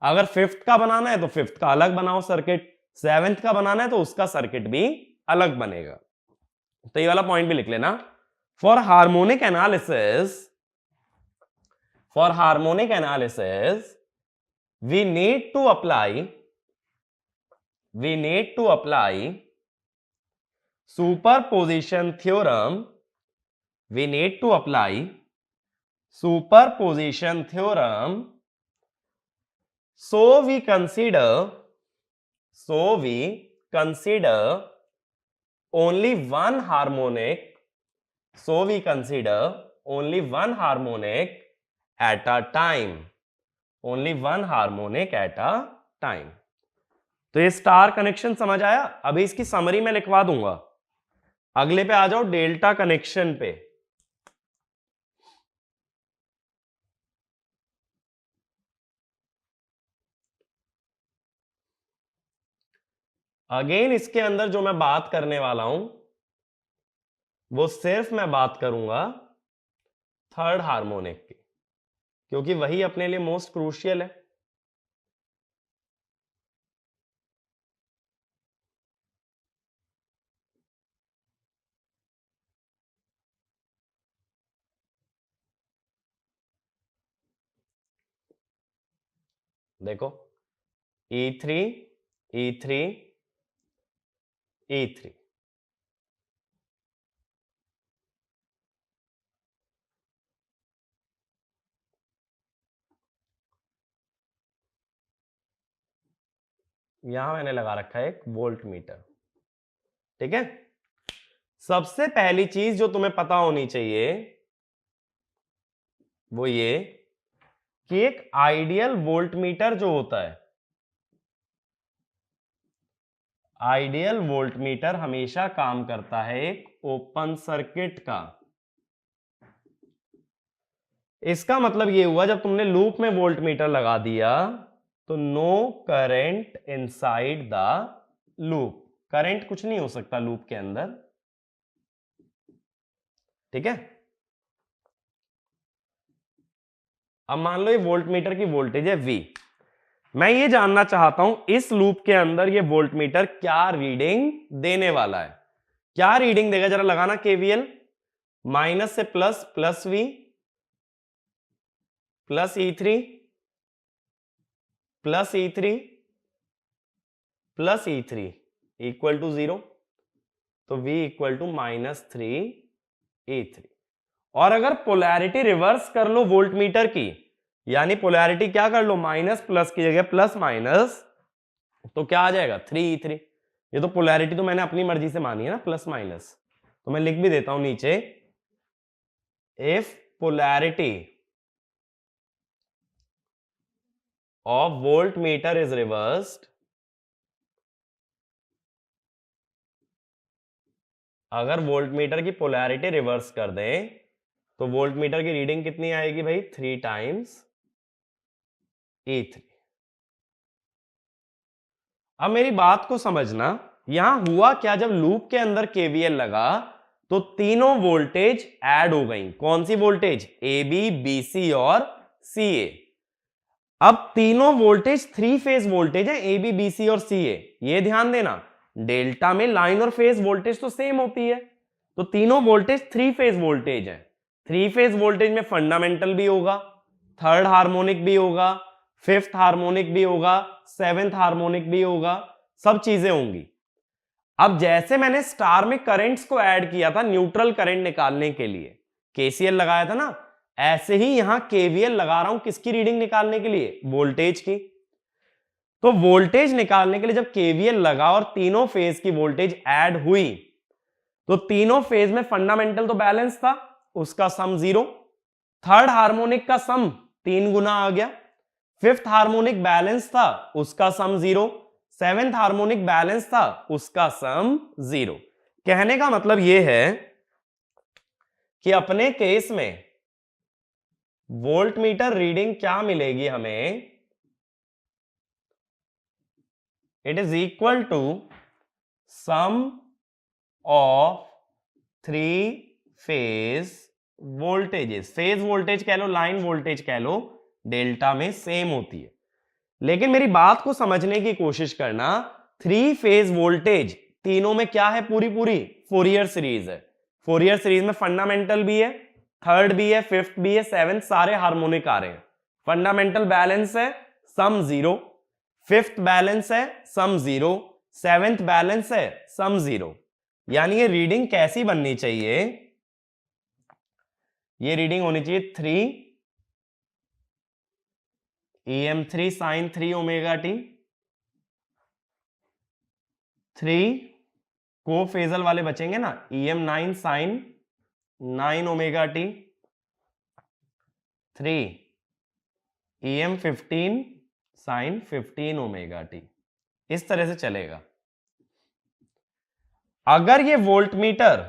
अगर फिफ्थ का बनाना है तो फिफ्थ का अलग बनाओ सर्किट, सेवेंथ का बनाना है तो उसका सर्किट भी अलग बनेगा। तो ये वाला पॉइंट भी लिख लेना। For harmonic analysis, we need to apply superposition theorem. So we consider only one harmonic at a time. तो ये स्टार कनेक्शन समझ आया। अभी इसकी समरी में लिखवा दूंगा। अगले पे आ जाओ, डेल्टा कनेक्शन पे। अगेन इसके अंदर जो मैं बात करने वाला हूं वो सिर्फ मैं बात करूंगा थर्ड हार्मोनिक की, क्योंकि वही अपने लिए मोस्ट क्रूशियल है। देखो, E3, E3, E3, यहां मैंने लगा रखा है एक वोल्ट मीटर। ठीक है, सबसे पहली चीज जो तुम्हें पता होनी चाहिए वो ये कि एक आइडियल वोल्ट मीटर जो होता है, आइडियल वोल्ट मीटर हमेशा काम करता है एक ओपन सर्किट का। इसका मतलब ये हुआ जब तुमने लूप में वोल्ट मीटर लगा दिया तो no current inside the loop, current कुछ नहीं हो सकता लूप के अंदर। ठीक है, अब मान लो ये वोल्ट मीटर की वोल्टेज है V, मैं ये जानना चाहता हूं इस लूप के अंदर ये वोल्ट मीटर क्या रीडिंग देने वाला है। क्या रीडिंग देगा, जरा लगाना KVL। माइनस से plus, plus V plus E3 plus E3 plus E3 equal to 0, तो V इक्वल टू -3 E3। और अगर पोलैरिटी रिवर्स कर लो वोल्ट मीटर की, यानी पोलैरिटी क्या कर लो, माइनस प्लस की जगह प्लस माइनस, तो क्या आ जाएगा 3E3। ये तो पोलैरिटी तो मैंने अपनी मर्जी से मानी है ना, प्लस माइनस, तो मैं लिख भी देता हूं नीचे, if polarity of volt meter is reversed, अगर वोल्ट मीटर की पोलैरिटी रिवर्स कर दें तो वोल्ट मीटर की रीडिंग कितनी आएगी भाई, 3 टाइम्स E3। अब मेरी बात को समझना, यहां हुआ क्या, जब लूप के अंदर केवीएल लगा तो तीनों वोल्टेज ऐड हो गई। कौन सी voltage, A B B C और सी ए। अब तीनों वोल्टेज थ्री फेज वोल्टेज है, ए बी बी सी और सी ए। ये ध्यान देना, डेल्टा में लाइन और फेज वोल्टेज तो सेम होती है, तो तीनों वोल्टेज थ्री फेज वोल्टेज है। थ्री फेज वोल्टेज में फंडामेंटल भी होगा, थर्ड हार्मोनिक भी होगा, फिफ्थ हार्मोनिक भी होगा, सेवेंथ हार्मोनिक भी होगा, सब चीजें होंगी। अब जैसे मैंने स्टार में करंट्स को ऐड किया था न्यूट्रल करंट निकालने के लिए, केसीएल लगाया था ना, ऐसे ही यहां केवीएल लगा रहा हूं किसकी रीडिंग निकालने के लिए, वोल्टेज की। तो वोल्टेज निकालने के लिए जब केवीएल लगा और तीनों फेज की वोल्टेज ऐड हुई, तो तीनों फेज में फंडामेंटल तो बैलेंस था, उसका सम 0। थर्ड हार्मोनिक का सम 3 गुना आ गया। फिफ्थ हार्मोनिक बैलेंस था, उसका सम 0। सेवेंथ हार्मोनिक बैलेंस था, उसका सम 0। कहने का मतलब यह है कि अपने केस में वोल्ट मीटर रीडिंग क्या मिलेगी हमें, it is equal to sum of three phase voltages. Phase voltage कह लो, लाइन वोल्टेज कह लो, डेल्टा में सेम होती है। लेकिन मेरी बात को समझने की कोशिश करना, थ्री फेज वोल्टेज तीनों में क्या है, पूरी पूरी फोरियर सीरीज है। फोरियर सीरीज में फंडामेंटल भी है, थर्ड भी है, फिफ्थ भी है, सेवेंथ, सारे हार्मोनिक आ रहे हैं। फंडामेंटल बैलेंस है, सम 0। फिफ्थ बैलेंस है, सम 0। सेवेंथ बैलेंस है, सम 0। यानी ये रीडिंग कैसी बननी चाहिए, ये रीडिंग होनी चाहिए 3 EM3 साइन 3 ओमेगा टी, 3 को फेजल वाले बचेंगे ना, EM9 sine 9 omega T, 3 EM15 sine 15 omega T. इस तरह से चलेगा। अगर ये वोल्ट मीटर,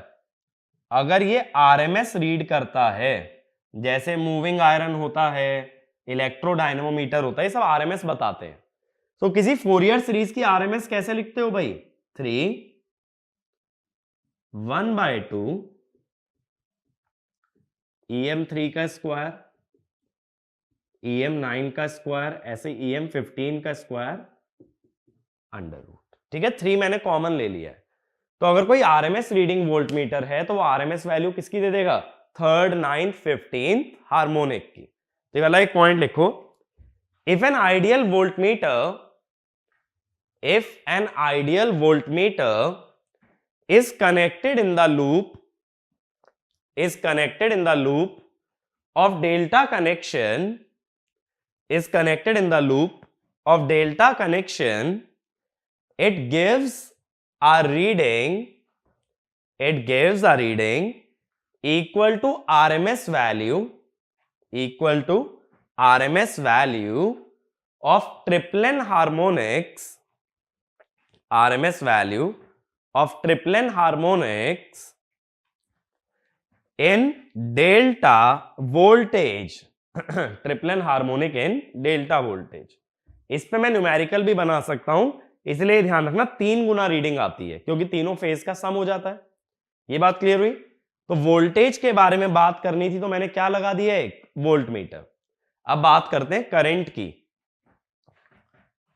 अगर ये आरएमएस रीड करता है, जैसे मूविंग आयरन होता है, इलेक्ट्रोडायनेमोमीटर होता है, ये सब आरएमएस बताते हैं। तो किसी फोरियर सीरीज की आरएमएस कैसे लिखते हो भाई, 3 1/2 EM3 का स्क्वायर, EM9 का स्क्वायर, ऐसे EM15 का स्क्वायर अंडर रूट। ठीक है, 3 मैंने कॉमन ले लिया है। तो अगर कोई आरएमएस रीडिंग वोल्ट मीटर है तो वो आरएमएस वैल्यू किसकी दे देगा, थर्ड, नाइन्थ, 15th हार्मोनिक की। तो वाला एक पॉइंट लिखो, if an ideal voltmeter, if an ideal voltmeter is connected in the loop, is connected in the loop of delta connection, is connected in the loop of delta connection, it gives a reading, it gives a reading equal to RMS value, equal to RMS value of triplen harmonics, RMS value of triplen harmonics in delta voltage, triplen harmonic in delta voltage. इस पे मैं numerical भी बना सकता हूं, इसलिए ध्यान रखना 3 गुना रीडिंग आती है, क्योंकि तीनों फेज का सम हो जाता है। ये बात क्लियर हुई। तो वोल्टेज के बारे में बात करनी थी तो मैंने क्या लगा दिया, एक वोल्ट मीटर। अब बात करते हैं करंट की।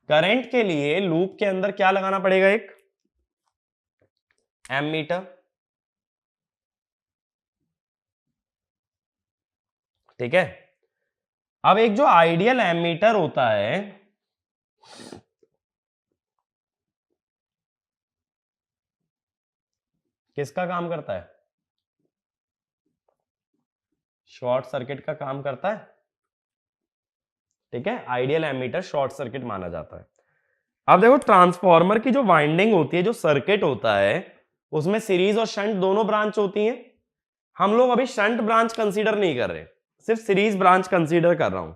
करंट के लिए लूप के अंदर क्या लगाना पड़ेगा, एक एमीटर। ठीक है, अब एक जो आइडियल एमीटर होता है, किसका काम करता है, शॉर्ट सर्किट का काम करता है, ठीक है, आइडियल एमीटर शॉर्ट सर्किट माना जाता है। अब देखो ट्रांसफॉर्मर की जो वाइंडिंग होती है, जो सर्किट होता है, उसमें सीरीज और शंट दोनों ब्रांच होती हैं। हम लोग अभी शंट ब्रांच कंसीडर नहीं कर रहे, सिर्फ सीरीज ब्रांच कंसीडर कर रहा हूं।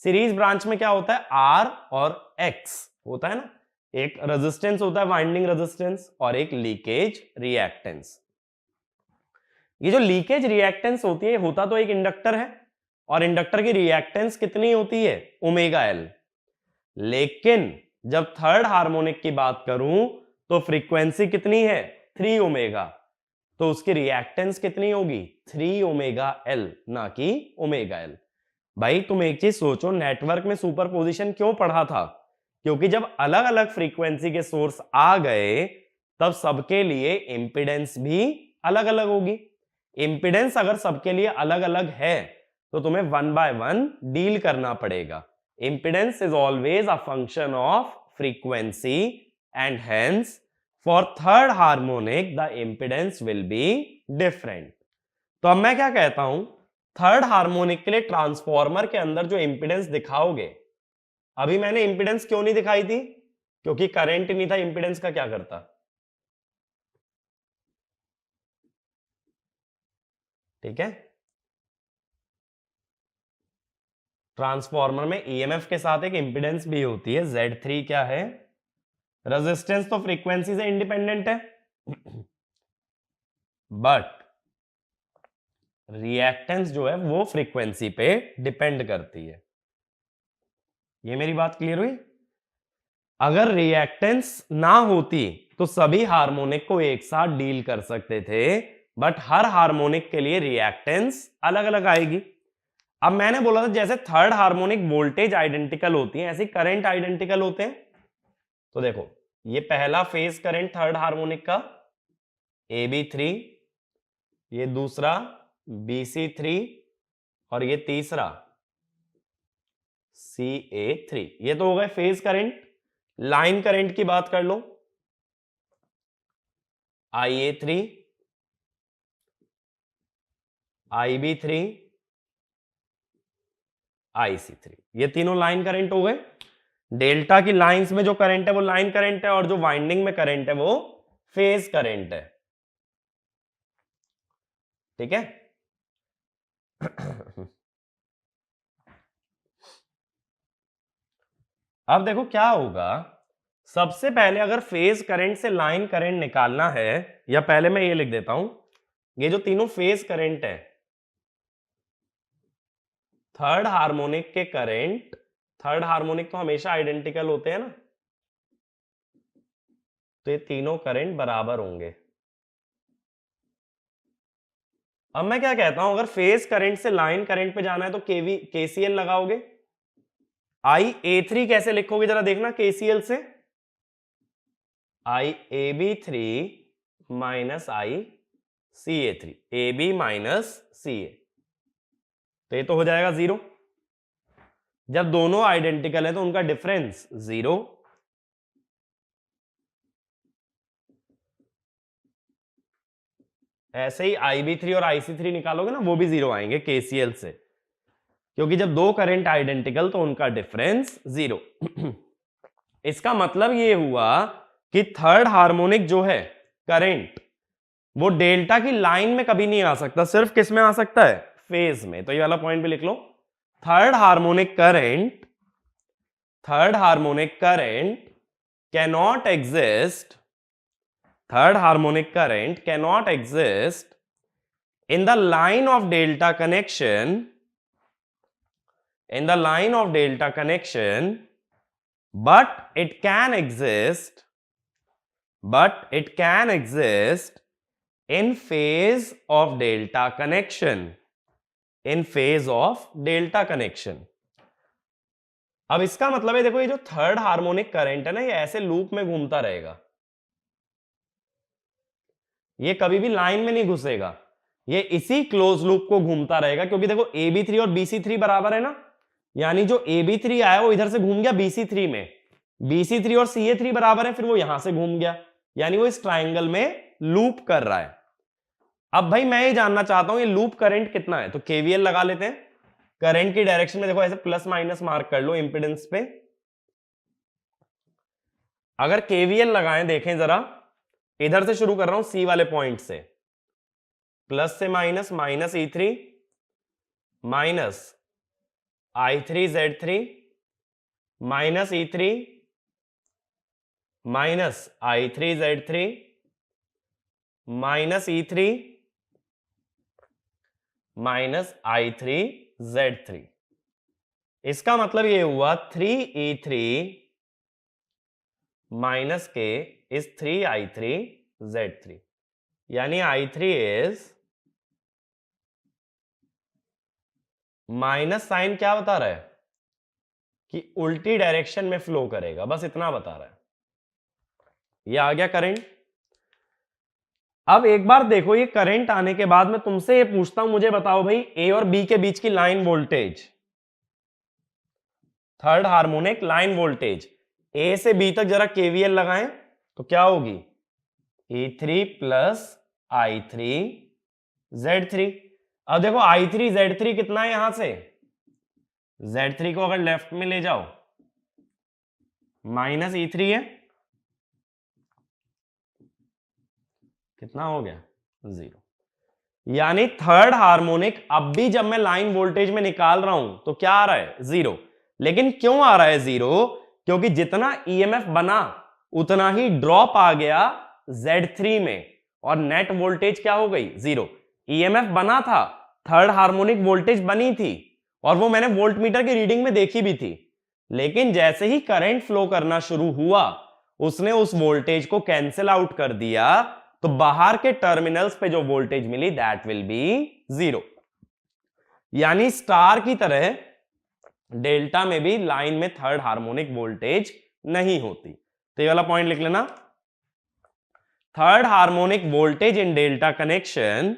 सीरीज ब्रांच में क्या होता है, आर और एक्स होता है ना, एक रेजिस्टेंस होता है वाइंडिंग रेजिस्टेंस और एक लीकेज रिएक्टेंस। ये जो लीकेज रिएक्टेंस होती है, होता तो एक इंडक्टर है और इंडक्टर की रिएक्टेंस कितनी होती है, ओमेगा एल। लेकिन जब थर्ड हार्मोनिक की बात करूं तो फ्रीक्वेंसी कितनी है, 3 ओमेगा, तो उसकी रिएक्टेंस कितनी होगी, 3 ओमेगा एल, ना कि ओमेगा एल। भाई तुम एक चीज सोचो, नेटवर्क में सुपरपोजिशन क्यों पढ़ा था, क्योंकि जब अलग अलग फ्रीक्वेंसी के सोर्स आ गए तब सबके लिए इंपिडेंस भी अलग अलग होगी। इंपिडेंस अगर सबके लिए अलग अलग है तो तुम्हें 1 by 1 डील करना पड़ेगा। Impedance is always a function of frequency and hence for third harmonic the impedance will be different. तो अब मैं क्या कहता हूं, थर्ड हार्मोनिक के लिए ट्रांसफॉर्मर के अंदर जो इंपिडेंस दिखाओगे, अभी मैंने इंपिडेंस क्यों नहीं दिखाई थी, क्योंकि करंट नहीं था, इंपिडेंस का क्या करता, ठीक है। ट्रांसफॉर्मर में ईएमएफ के साथ एक इंपिडेंस भी होती है, Z3 क्या है, रेजिस्टेंस तो फ्रीक्वेंसी से इंडिपेंडेंट है बट रिएक्टेंस जो है वो फ्रीक्वेंसी पे डिपेंड करती है। ये मेरी बात क्लियर हुई। अगर रिएक्टेंस ना होती तो सभी हार्मोनिक को एक साथ डील कर सकते थे, बट हर हार्मोनिक के लिए रिएक्टेंस अलग अलग आएगी। अब मैंने बोला था जैसे थर्ड हार्मोनिक वोल्टेज आइडेंटिकल होती है, ऐसे करंट आइडेंटिकल होते हैं। तो देखो ये पहला फेज करंट थर्ड हार्मोनिक का AB3, ये दूसरा BC3 और ये तीसरा CA3। ये तो हो गए फेज करंट। लाइन करंट की बात कर लो, IA3, IB3, IC3, ये तीनों लाइन करंट हो गए। डेल्टा की लाइंस में जो करंट है वो लाइन करंट है और जो वाइंडिंग में करंट है वो फेज करंट है, ठीक है। अब देखो क्या होगा, सबसे पहले अगर फेज करंट से लाइन करंट निकालना है, या पहले मैं ये लिख देता हूं, ये जो तीनों फेज करंट है, थर्ड हार्मोनिक के करंट, थर्ड हार्मोनिक तो हमेशा आइडेंटिकल होते हैं ना, तो ये तीनों करंट बराबर होंगे। अब मैं क्या कहता हूं, अगर फेज करंट से लाइन करंट पे जाना है तो केसीएल लगाओगे। IA3 कैसे लिखोगे जरा देखना केसीएल से, IAB3 minus ICA3, AB minus CA, तो ये तो हो जाएगा 0। जब दोनों आइडेंटिकल है तो उनका डिफरेंस 0। ऐसे ही IB3 और IC3 निकालोगे ना, वो भी 0 आएंगे केसीएल से, क्योंकि जब दो करंट आइडेंटिकल तो उनका डिफरेंस 0। इसका मतलब ये हुआ कि थर्ड हार्मोनिक जो है करंट, वो डेल्टा की लाइन में कभी नहीं आ सकता, सिर्फ किस में आ सकता है, फेज में। तो ये वाला पॉइंट भी लिख लो, third harmonic current cannot exist, third harmonic current cannot exist in the line of delta connection, but it can exist in phase of delta connection, अब इसका मतलब है देखो, ये जो थर्ड हार्मोनिक करंट है ना, ये ऐसे लूप में घूमता रहेगा, ये कभी भी लाइन में नहीं घुसेगा, ये इसी क्लोज लूप को घूमता रहेगा, क्योंकि देखो AB3 और BC3 बराबर है ना, यानी जो AB3 आया वो इधर से घूम गया BC3 में, BC3 और CA3 बराबर है, फिर वो यहां से घूम गया, यानी वो इस ट्राइंगल में लूप कर रहा है। अब भाई मैं ये जानना चाहता हूं ये लूप करंट कितना है, तो केवीएल लगा लेते हैं। करंट की डायरेक्शन में देखो ऐसे प्लस माइनस मार्क कर लो इंपेडेंस पे। अगर केवीएल लगाएं, देखें जरा, इधर से शुरू कर रहा हूं सी वाले पॉइंट से, प्लस से minus, minus E3 minus I3Z3 minus E3 minus I3Z3 minus E3 minus I3Z3। इसका मतलब ये हुआ 3E3 माइनस के इज 3I3Z3, यानी I3 इज माइनस साइन क्या बता रहा है कि उल्टी डायरेक्शन में फ्लो करेगा, बस इतना बता रहा है। ये आ गया करंट। अब एक बार देखो, ये करंट आने के बाद मैं तुमसे ये पूछता हूं, मुझे बताओ भाई ए और बी के बीच की line voltage, third harmonic line voltage, A से बी तक जरा केवीएल लगाएं तो क्या होगी, E3 प्लस I3Z3। अब देखो I3Z3 कितना है, यहां से Z3 को अगर लेफ्ट में ले जाओ माइनस E3 है, कितना हो गया, 0। यानी थर्ड हार्मोनिक अब भी जब मैं लाइन वोल्टेज में निकाल रहा हूं तो क्या आ रहा है, 0। लेकिन क्यों आ रहा है 0, क्योंकि जितना ईएमएफ बना उतना ही ड्रॉप आ गया Z3 में, और नेट वोल्टेज क्या हो गई, 0। ईएमएफ बना था, थर्ड हार्मोनिक वोल्टेज बनी थी, और वो मैंने वोल्टमीटर की रीडिंग में देखी भी थी, लेकिन जैसे ही करंट फ्लो करना शुरू हुआ उसने उस वोल्टेज को कैंसिल आउट कर दिया, तो बाहर के टर्मिनल्स पे जो वोल्टेज मिली दैट विल बी 0। यानी स्टार की तरह डेल्टा में भी लाइन में थर्ड हार्मोनिक वोल्टेज नहीं होती। तो ये वाला पॉइंट लिख लेना, third harmonic voltage in delta connection,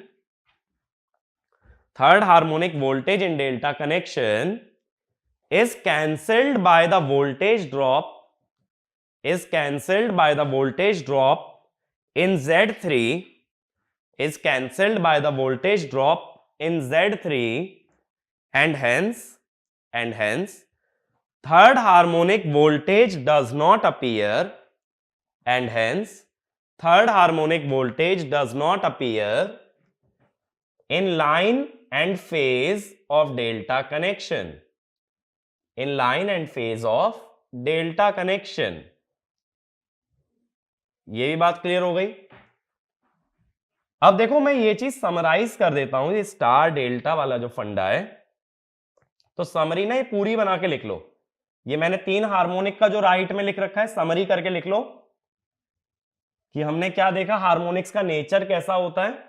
third harmonic voltage in delta connection is cancelled by the voltage drop, is cancelled by the voltage drop in Z3, is cancelled by the voltage drop in Z3, and hence third harmonic voltage does not appear, and hence third harmonic voltage does not appear in line and phase of delta connection, in line and phase of delta connection। ये भी बात clear हो गई। अब देखो मैं ये चीज समराइज कर देता हूं, ये स्टार डेल्टा वाला जो फंडा है, तो समरी ना ये पूरी बना के लिख लो। ये मैंने 3 हार्मोनिक का जो राइट में लिख रखा है समरी करके लिख लो कि हमने क्या देखा, हार्मोनिक्स का नेचर कैसा होता है।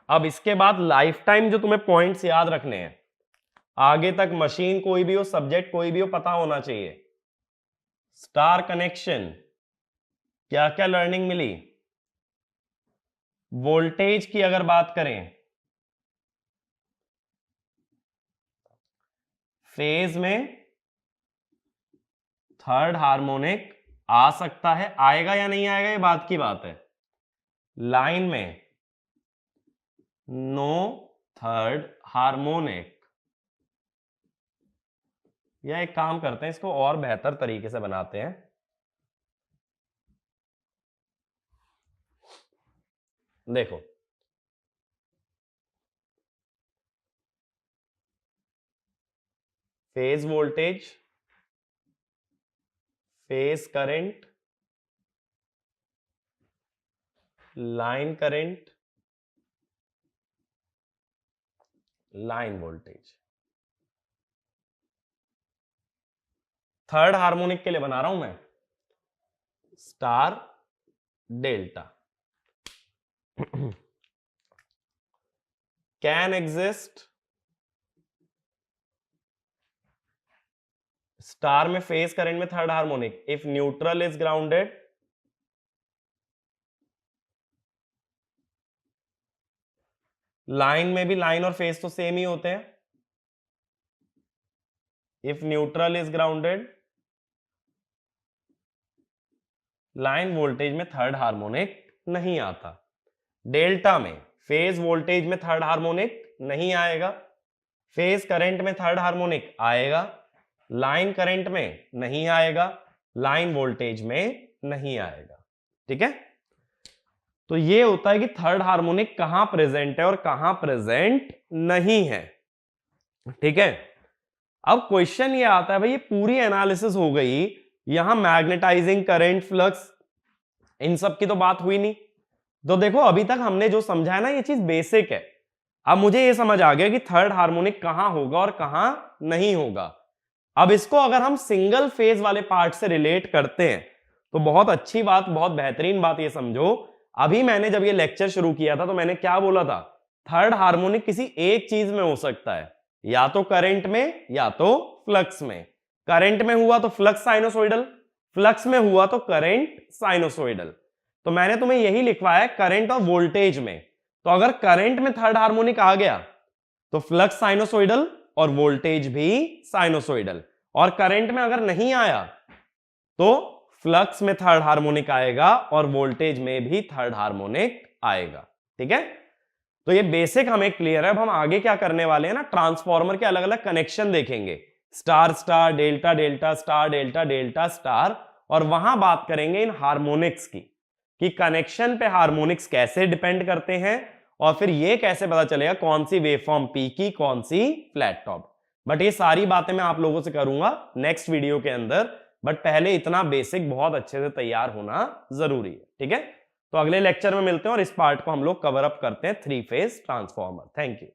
अब इसके बाद लाइफ टाइम जो तुम्हें पॉइंट्स याद रखने हैं, आगे तक मशीन कोई भी हो, सब्जेक्ट कोई भी हो, पता होना चाहिए। स्टार कनेक्शन क्या क्या लर्निंग मिली, वोल्टेज की अगर बात करें, फेज में थर्ड हार्मोनिक आ सकता है, आएगा या नहीं आएगा ये बात की बात है। लाइन में नो थर्ड हार्मोनिक। या एक काम करते हैं, इसको और बेहतर तरीके से बनाते हैं। देखो phase voltage, phase current, line current, line voltage. Third harmonic के लिए बना रहा हूं मैं star delta. Can exist, star में फेज करंट में third harmonic if neutral is grounded, line में भी लाइन और फेज तो सेम ही होते हैं। If neutral is grounded, line voltage में थर्ड हार्मोनिक नहीं आता। डेल्टा में फेज वोल्टेज में थर्ड हार्मोनिक नहीं आएगा, फेज करंट में थर्ड हार्मोनिक आएगा, लाइन करंट में नहीं आएगा, लाइन वोल्टेज में नहीं आएगा। ठीक है, तो ये होता है कि थर्ड हार्मोनिक कहां प्रेजेंट है और कहां प्रेजेंट नहीं है। ठीक है, अब क्वेश्चन ये आता है भाई, ये पूरी एनालिसिस हो गई, यहां मैग्नेटाइजिंग करंट, फ्लक्स, इन सब की तो बात हुई नहीं। तो देखो अभी तक हमने जो समझा है ना, ये चीज बेसिक है। अब मुझे ये समझ आ गया कि थर्ड हार्मोनिक कहां होगा और कहां नहीं होगा। अब इसको अगर हम सिंगल फेज वाले पार्ट से रिलेट करते हैं तो बहुत अच्छी बात, बहुत बेहतरीन बात ये समझो, अभी मैंने जब ये लेक्चर शुरू किया था तो मैंने क्या बोला था, थर्ड हार्मोनिक किसी एक चीज में हो सकता है, या तो करंट में या तो फ्लक्स में। करंट में हुआ तो फ्लक्स साइनोसोइडल, फ्लक्स में हुआ तो करंट साइनोसोइडल। तो मैंने तुम्हें यही लिखवाया है करंट और वोल्टेज में। तो अगर करंट में थर्ड हार्मोनिक आ गया तो फ्लक्स साइनोसोइडल और वोल्टेज भी साइनोसोइडल, और करंट में अगर नहीं आया तो फ्लक्स में थर्ड हार्मोनिक आएगा और वोल्टेज में भी थर्ड हार्मोनिक आएगा। ठीक है, तो ये बेसिक हमें क्लियर है। अब हम आगे क्या करने वाले हैं ना, ट्रांसफॉर्मर के अलग अलग कनेक्शन देखेंगे, star star, delta delta, star delta, delta star, और वहां बात करेंगे इन हार्मोनिक्स की, कि कनेक्शन पे हार्मोनिक्स कैसे डिपेंड करते हैं, और फिर ये कैसे पता चलेगा कौन सी वेवफॉर्म पी की, कौन सी फ्लैट टॉप। बट ये सारी बातें मैं आप लोगों से करूंगा नेक्स्ट वीडियो के अंदर, बट पहले इतना बेसिक बहुत अच्छे से तैयार होना जरूरी है। ठीक है, तो अगले लेक्चर में मिलते हैं और इस पार्ट को हम लोग कवर अप करते हैं, 3 फेज ट्रांसफॉर्मर। Thank you.